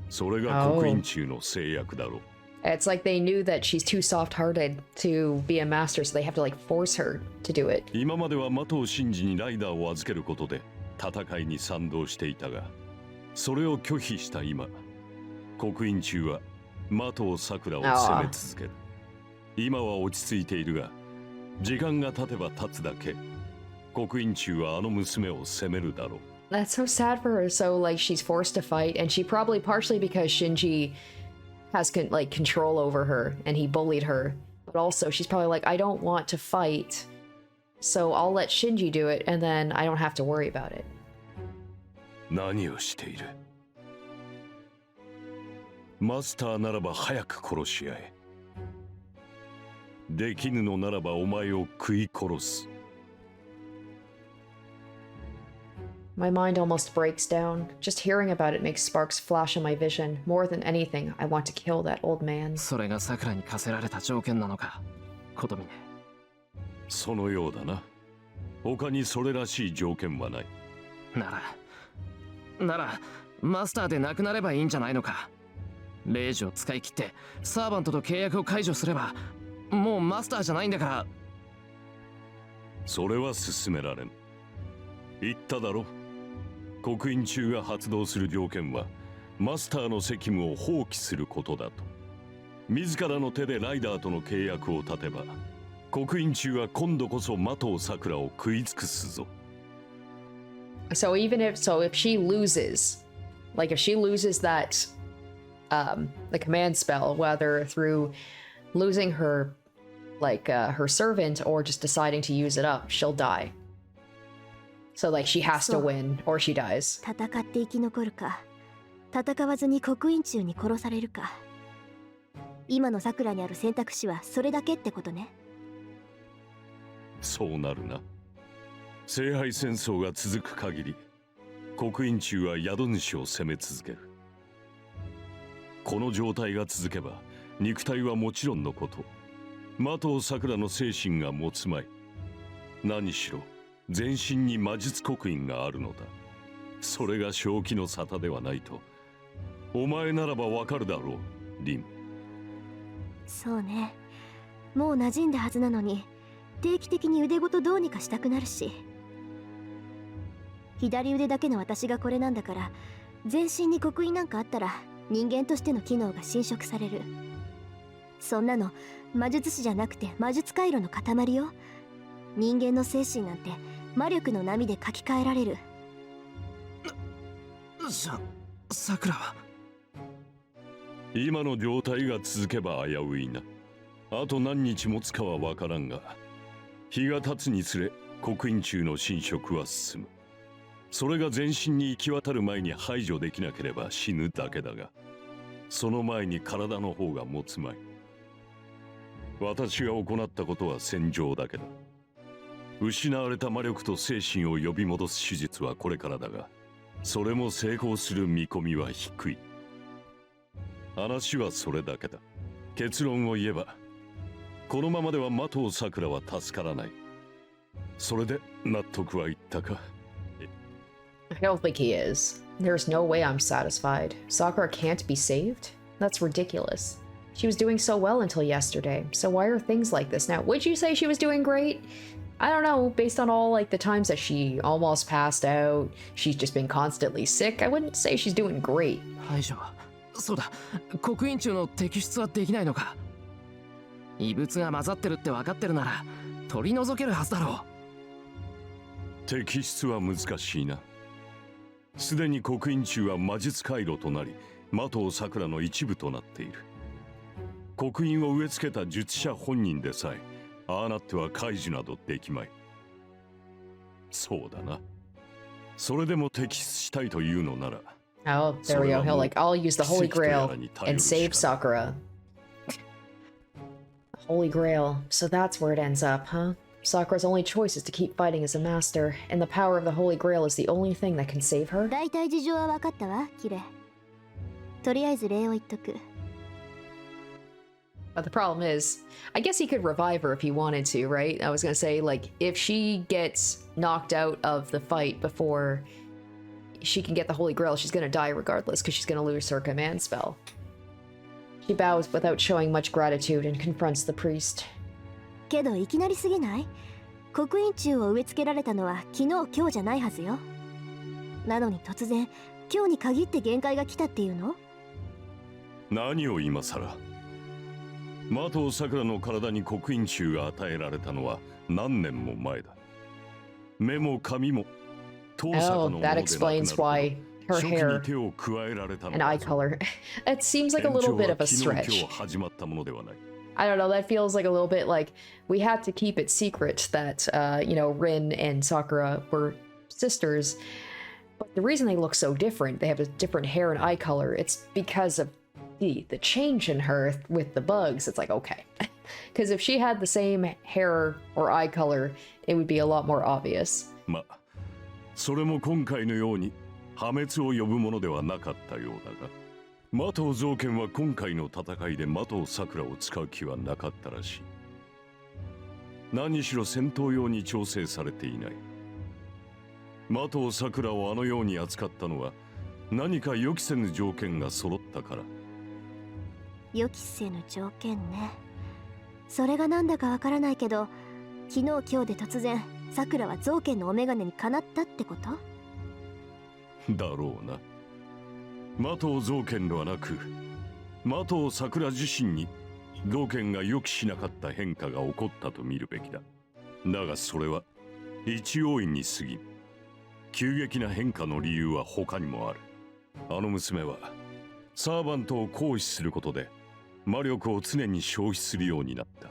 それが刻印虫の制約だろう。It's like they knew that she's too soft-hearted to be a master, so they have to like force her to do it. 今まではマトウ真司にライダーを預けることで戦いに賛同していたが、それを拒否した今、刻印中はマトウさくらを攻め続ける。今は落ち着いているが、時間が経てば経つだけ、刻印中はあの娘を責めるだろう。That's so sad for her. So like she's forced to fight, and she probably partially because Shinji has like control over her and he bullied her, but also she's probably like, I don't want to fight, so I'll let Shinji do it and then I don't have to worry about it. 何をしている？マスターならば早く殺し合え。できぬのならばお前を食い殺す。My mind almost breaks down. Just hearing about it makes sparks flash in my vision. More than anything, I want to kill that old man. それが桜に課せられた条件なのか、琴峰。そのようだな。他にそれらしい条件はない。ならマスターでなくなればいいんじゃないのか。レイジを使い切ってサーバントと契約を解除すれば、もうマスターじゃないんだから。それは進められん。言っただろ。刻印中が発動する条件はマスターの責務を放棄することだと。自らの手でライダーとの契約を立てば、刻印中は今度こそマトウさくらを食い尽くすぞ。So if she loses, like if she loses that the command spell, whether through losing her her servant or just deciding to use it up, she'll die. So like she has to win or she dies. 戦って生き残るか、戦わずに刻印中に殺されるか。今の桜にある選択肢はそれだけってことね。そうなるな。聖杯戦争が続く限り、刻印中は宿主を攻め続ける。この状態が続けば、肉体はもちろんのこと、マトウさくらの精神が持つまい。何しろ全身に魔術刻印があるのだ。それが正気の沙汰ではないと、お前ならばわかるだろう、リン。そうね。もう馴染んだはずなのに、定期的に腕ごとどうにかしたくなるし。左腕だけの私がこれなんだから、全身に刻印なんかあったら人間としての機能が侵食される。そんなの魔術師じゃなくて魔術回路の塊よ。人間の精神なんて魔力の波で書き換えられる。桜は今の状態が続けば危ういな。あと何日持つかは分からんが、日が経つにつれ刻印中の侵食は進む。それが全身に行き渡る前に排除できなければ死ぬだけだが、その前に体の方が持つまい。私が行ったことは戦場だけだ。失われた魔力と精神を呼び戻す手術はこれからだが、それも成功する見込みは低い。話はそれだけだ。結論を言えば、このままではマトウさくらは助からない。それで納得はいったか？ I don't think he is. There's no way I'm satisfied. Sakura can't be saved? That's ridiculous. She was doing so well until yesterday, so why are things like this now? Would you say she was doing great? I don't know, based on all like the times that she almost passed out, she's just been constantly sick, I wouldn't say she's doing great. 排除。そうだ、刻印中の摘出はできないのか。異物が混ざってるって分かってるなら取り除けるはずだろう。摘出は難しいな。すでに刻印中は魔術回路となり、マトウさくらの一部となっている。刻印を植え付けた術者本人でさえ、ああなっては解除などできまい。そうだな。それでも摘出したいというのなら。Oh, there we go. He'll like, I'll use the Holy Grail and save Sakura. Holy Grail. So that's where it ends up, huh? Sakura's only choice is to keep fighting as a master, and the power of the Holy Grail is the only thing that can save her? 大体事情は分かったわ、キレ。とりあえず礼を言っとく。But the problem is, I guess he could revive her if he wanted to, right? I was gonna say, like, if she gets knocked out of the fight before she can get the Holy Grail, she's gonna die regardless, because she's gonna lose her command spell. She bows without showing much gratitude and confronts the priest. けどいきなりすぎない？刻印柱を植え付けられたのは昨日今日じゃないはずよ。なのに突然今日に限って限界が来たっていうの？何を今さら。マトウ・サクラの体に刻印柱が与えられたのは何年も前だ。目も髪もトーサカの Oh, ものでな that くなる explains ほど why her 初期に hair 手を加えられたの and だ eye ぞ。 color. It seems like a 延 little 長 bit は of a 昨日今 stretch. 日始まったものではない。I don't know, that feels like a little bit like we had to keep it secret that, Rin and Sakura were sisters. But the reason they look so different, they have a different hair and eye color, it's because of the change in her with the bugs. It's like, okay. Because if she had the same hair or eye color, it would be a lot more obvious. ま、それも今回のように破滅を呼ぶものではなかったようだが、マトウ造剣は今回の戦いでマトウサクラを使う気はなかったらしい。何しろ戦闘用に調整されていない。マトウサクラをあのように扱ったのは何か予期せぬ条件が揃ったから。予期せぬ条件ね。それがなんだかわからないけど、昨日今日で突然さくらは造剣のお眼鏡にかなったってこと？だろうな。マトウ造剣ではなく、マトウサクラ自身に造剣が予期しなかった変化が起こったと見るべきだ。だがそれは一要因に過ぎん。急激な変化の理由は他にもある。あの娘はサーバントを行使することで魔力を常に消費するようになった。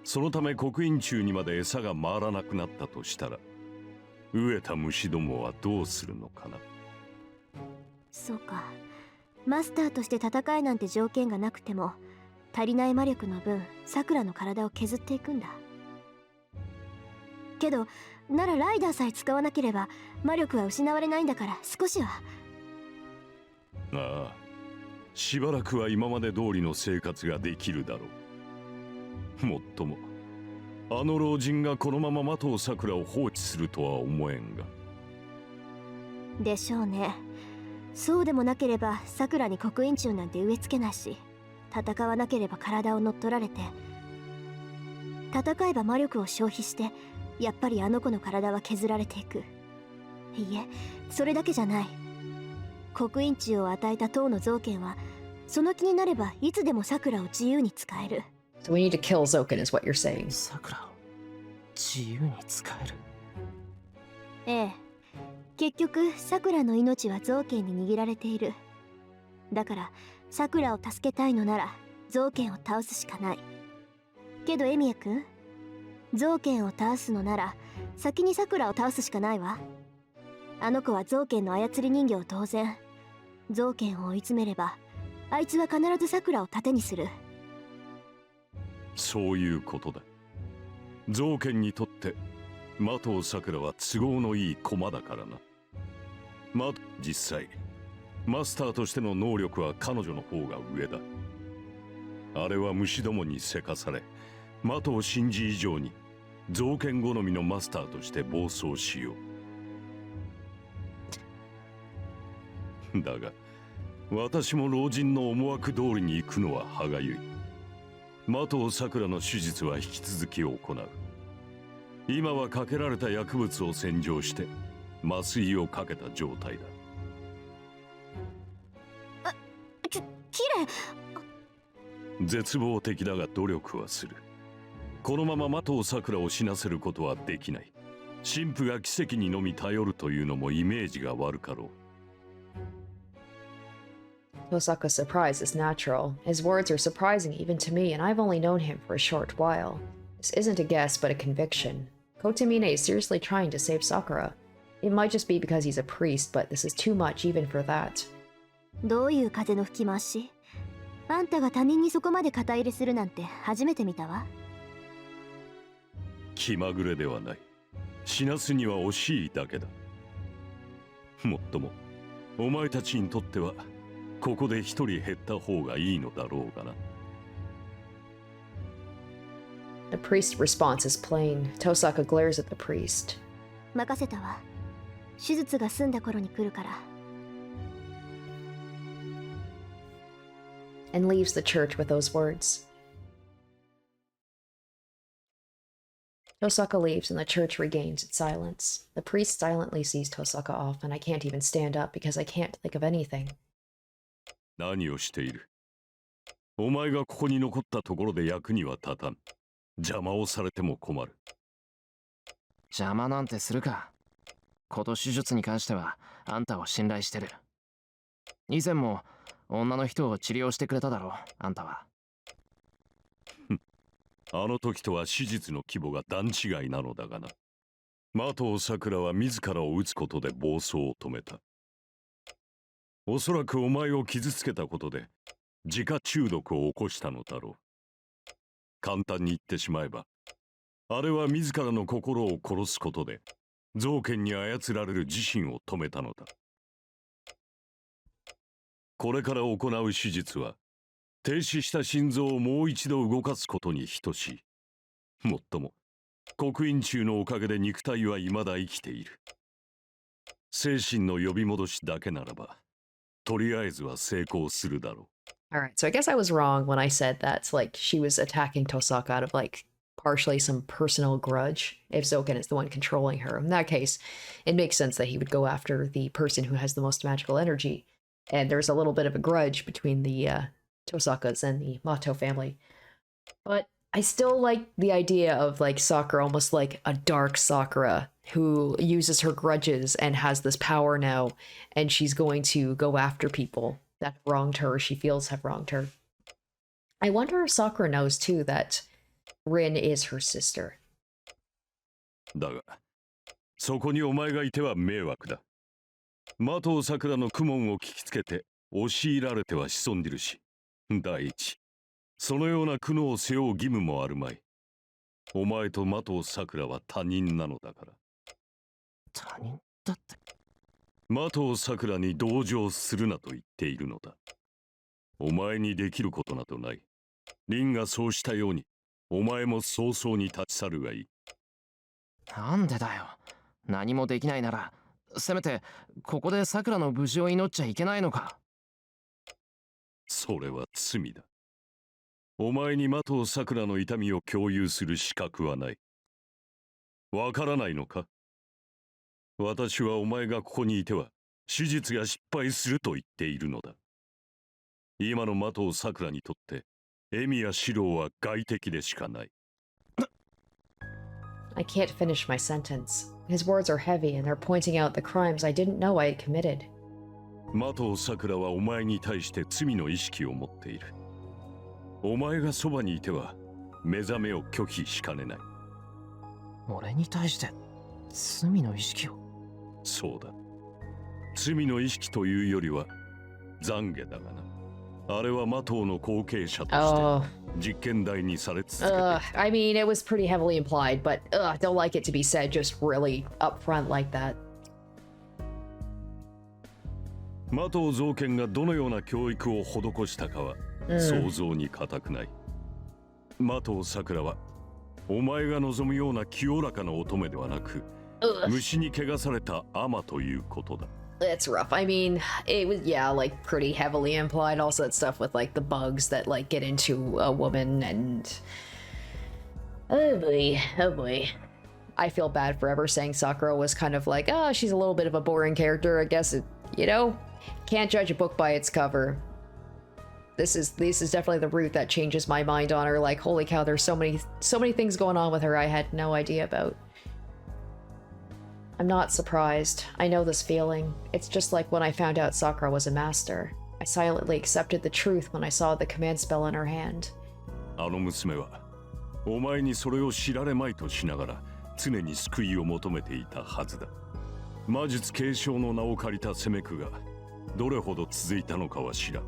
そのため刻印柱にまで餌が回らなくなったとしたら、飢えた虫どもはどうするのかな。そうか。マスターとして戦えなんて条件がなくても足りない魔力の分さくらの体を削っていくんだ。けどならライダーさえ使わなければ魔力は失われないんだから少しは。ああ、しばらくは今まで通りの生活ができるだろう。もっともあの老人がこのままマトウサクラを放置するとは思えんが。でしょうね。そうでもなければさくらに刻印柱なんて植え付けないし、戦わなければ体を乗っ取られて、戦えば魔力を消費してやっぱりあの子の体は削られていく。いいえ、それだけじゃない。刻印柱を与えた塔の造剣はその気になればいつでもさくらを自由に使える。 So we need to kill Zoken is what you're saying. さくらを自由に使える。ええ、結局さくらの命は造剣に握られている。だからさくらを助けたいのなら造剣を倒すしかない。けどエミヤ君、造剣を倒すのなら先にさくらを倒すしかないわ。あの子は造剣の操り人形当然。造剣を追い詰めればあいつは必ずさくらを盾にする。そういうことだ。造剣にとってマトウサクラは都合のいい駒だからな。実際マスターとしての能力は彼女の方が上だ。あれは虫どもにせかされ、マトウシンジ以上に造剣好みのマスターとして暴走しよう。だが私も老人の思惑通りに行くのは歯がゆい。マトウサクラの手術は引き続き行う。今はかけられた薬物を洗浄して麻酔をかけた状態だ。綺麗。絶望的だが努力はする。このままマトウサクラを死なせることはできない。神父が奇跡にのみ頼るというのもイメージが悪かろう。Tohsaka's surprise is natural. His words are surprising even to me, and I've only known him for a short while. This isn't a guess, but a conviction. Kotomine is seriously trying to save Sakura. It might just be because he's a priest, but this is too much even for that. どういう風の吹き回し？あんたが他人にそこまで肩入れするなんて初めて見たわ。気まぐれではない。死なすには惜しいだけだ。もっともお前たちにとってはここで一人減った方がいいのだろうがな。The priest's response is plain. Tohsaka glares at the priest. 任せたわ。手術が済んだ頃に来るから。and leaves the church with those words. Tohsaka leaves and the church regains its silence. The priest silently sees Tohsaka off, and I can't even stand up because I can't think of anything. 何をしている？お前がここに残ったところで役には立たん。邪魔をされても困る。邪魔なんてするか。こと手術に関してはあんたを信頼してる。以前も女の人を治療してくれただろう、あんたは。あの時とは手術の規模が段違いなのだがな。マトウ・サクラは自らを撃つことで暴走を止めた。おそらくお前を傷つけたことで自家中毒を起こしたのだろう。簡単に言ってしまえば、あれは自らの心を殺すことで造剣に操られる自身を止めたのだ。これから行う手術は停止した心臓をもう一度動かすことに等しい。もっとも刻印中のおかげで肉体は未だ生きている。精神の呼び戻しだけならばとりあえずは成功するだろう。Alright, so I guess I was wrong when I said that, like, she was attacking Tohsaka out of, like, partially some personal grudge, if Zoken is the one controlling her. In that case, it makes sense that he would go after the person who has the most magical energy. And there's a little bit of a grudge between the Tohsakas and the Matou family. But I still like the idea of, like, Sakura, almost like a dark Sakura, who uses her grudges and has this power now, and she's going to go after people that have wronged her, or she feels have wronged her. I wonder if Sakura knows, too, that Rin is her sister. だが、そこにお前がいては迷惑だ。マトウ・サクラの苦悶を聞きつけて押し入られては潜んでるし、第一、そのような苦悩を背負う義務もあるまい。お前とマトウ・サクラは他人なのだから。他人だって。マトウ・サクラに同情するなと言っているのだ。お前にできることなどない。リンがそうしたように、お前も早々に立ち去るがいい。なんでだよ。何もできないなら、せめてここでサクラの無事を祈っちゃいけないのか。それは罪だ。お前にマトウ・サクラの痛みを共有する資格はない。わからないのか？私はお前がここにいては手術が失敗すると言っているのだ。今のマトウ・サクラにとってエミやシローは外敵でしかない。I can't finish my sentence. His words are heavy and they're pointing out the crimes I didn't know I had committed. マトウ・サクラはお前に対して罪の意識を持っている。お前がそばにいては目覚めを拒否しかねない。俺に対して罪の意識を。そうだ。罪の意識というよりは懺悔だがな。あれはマトウの後継者として実験台にされ続けていた。I mean, it was pretty heavily implied, but don't like it to be said just really upfront like that. マトウ造剣がどのような教育を施したかは想像に難くない。マトウ・サクラはお前が望むような清らかな乙女ではなく、虫に汚されたアマということだ。It's rough. I mean, it was, yeah, like pretty heavily implied. Also that stuff with like the bugs that like get into a woman and oh boy. I feel bad for ever saying Sakura was kind of like, oh, she's a little bit of a boring character. I guess it, you know, can't judge a book by its cover. This is definitely the route that changes my mind on her. Like, holy cow, there's so many things going on with her I had no idea about. I'm not surprised. I know this feeling. It's just like when I found out Sakura was a master. I silently accepted the truth when I saw the command spell in her hand. あの娘はお前にそれを知られまいとしながら常に救いを求めていたはずだ。魔術継承の名を借りた責め苦がどれほど続いたのかは知らん。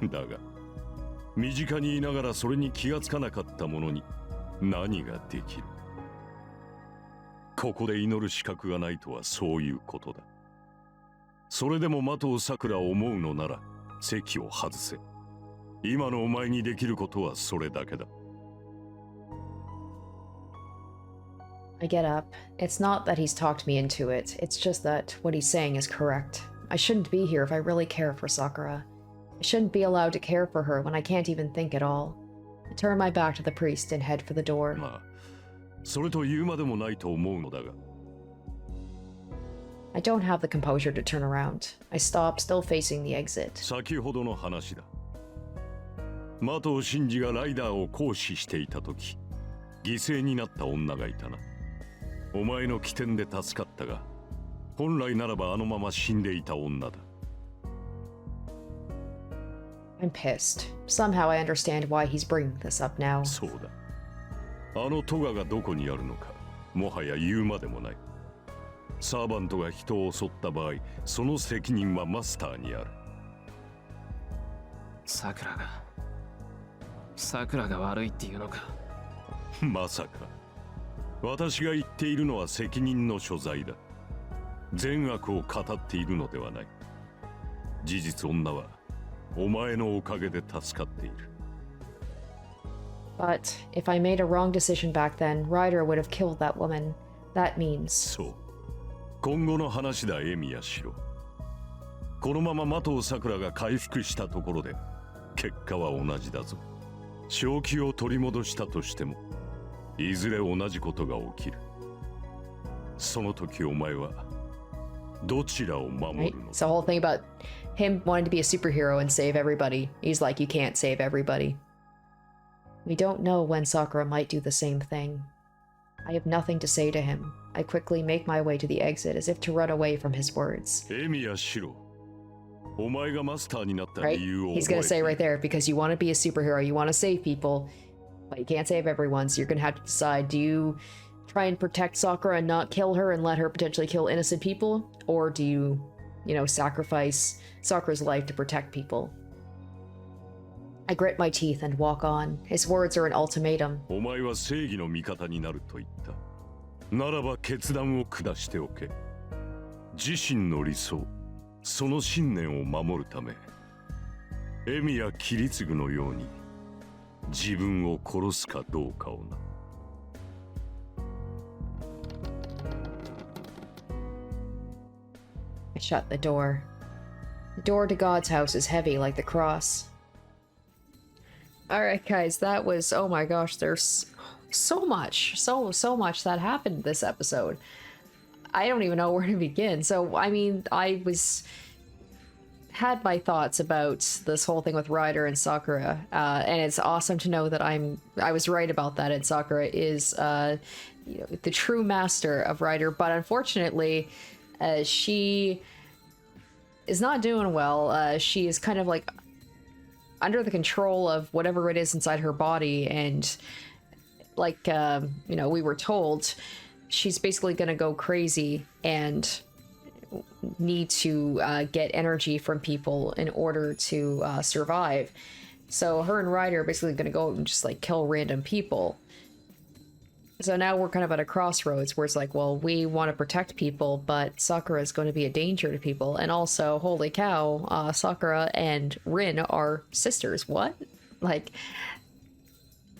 だが身近にいながらそれに気がつかなかった者に何ができる。ここで祈る資格がないとはそういうことだ。それでもマトウ・サクラを思うのなら席を外せ。今のお前にできることはそれだけだ。I get up. It's not that he's talked me into it. It's just that what he's saying is correct. I shouldn't be here if I really care for Sakura. I shouldn't be allowed to care for her when I can't even think at all. I turn my back to the priest and head for the door. まあ、それと言うまでもないと思うのだが。I don't have the composure to turn around. I stop, still facing the exit. 先ほどの話だ。マトウシンジがライダーを行使していた時、犠牲になった女がいたな。お前の起点で助かったが、本来ならばあのまま死んでいた女だ。I'm pissed. Somehow I understand why he's bringing this up now. そうだ。あのトガがどこにあるのか、もはや言うまでもない。サーバントが人を襲った場合、その責任はマスターにある。さくらが悪いっていうのか。まさか。私が言っているのは責任の所在だ。善悪を語っているのではない。事実女はお前のおかげで助かっている。But if I made a wrong decision back then, Ryder would have killed that woman. That means... そう。今後の話だ、エミやシロ。このままマトウサクラが回復したところで、結果は同じだぞ。正気を取り戻したとしても、いずれ同じことが起きる。その時お前は、どちらを守 Right? るの It's the whole thing about him wanting to be a superhero and save everybody. He's like, you can't save everybody. We don't know when Sakura might do the same thing. I have nothing to say to him. I quickly make my way to the exit as if to run away from his words. エミやシロ。お前がマスターになった理 Right? 由を He's 覚 gonna えて say いる right there, because you want to be a superhero, you want to save people, but you can't save everyone, so you're gonna have to decide, do you try and protect Sakura and not kill her and let her potentially kill innocent people? Or do you, sacrifice Sakura's life to protect people? I grit my teeth and walk on. His words are an ultimatum. お前は正義の味方になると言った。ならば決断を下しておけ。自身の理想、その信念を守るため、エミやキリツグのように自分を殺すかどうかをな。I shut the door. The door to God's house is heavy like the cross. Alright guys, that was, oh my gosh, there's so much that happened this episode. I don't even know where to begin. So, I mean, had my thoughts about this whole thing with Ryder and Sakura, and it's awesome to know that I was right about that, and Sakura is the true master of Ryder, but unfortunately, she is not doing well. She is kind of like under the control of whatever it is inside her body, and like we were told, she's basically gonna go crazy and need to get energy from people in order to survive. So her and Ryder are basically gonna go and just like kill random people. So now we're kind of at a crossroads where it's like, well, we want to protect people, but Sakura is going to be a danger to people. And also, holy cow, Sakura and Rin are sisters. What? Like,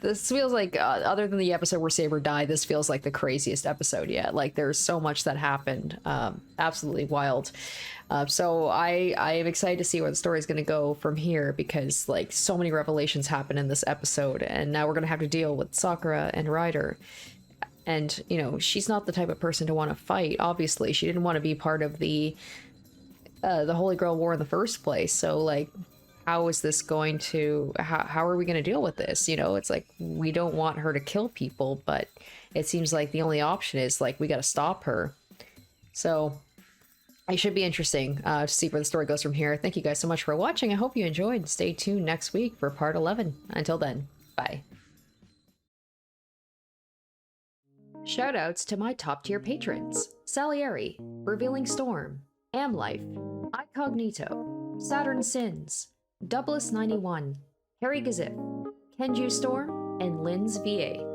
this feels like, other than the episode where Saber died, this feels like the craziest episode yet. Like, there's so much that happened. Absolutely wild. So I am excited to see where the story is going to go from here, because, like, so many revelations happen in this episode. And now we're going to have to deal with Sakura and Ryder. And, she's not the type of person to want to fight, obviously. She didn't want to be part of the Holy Grail War in the first place. So, like, how is this going to... How are we going to deal with this? It's like, we don't want her to kill people, but it seems like the only option is, like, we got to stop her. So, it should be interesting to see where the story goes from here. Thank you guys so much for watching. I hope you enjoyed. Stay tuned next week for part 11. Until then, bye. Shoutouts to my top tier patrons: Salieri, Revealing Storm, Amlife, Icognito, Saturn Sins, Doublest91, Harry Gazip, Kenju Storm, and Lynn's VA.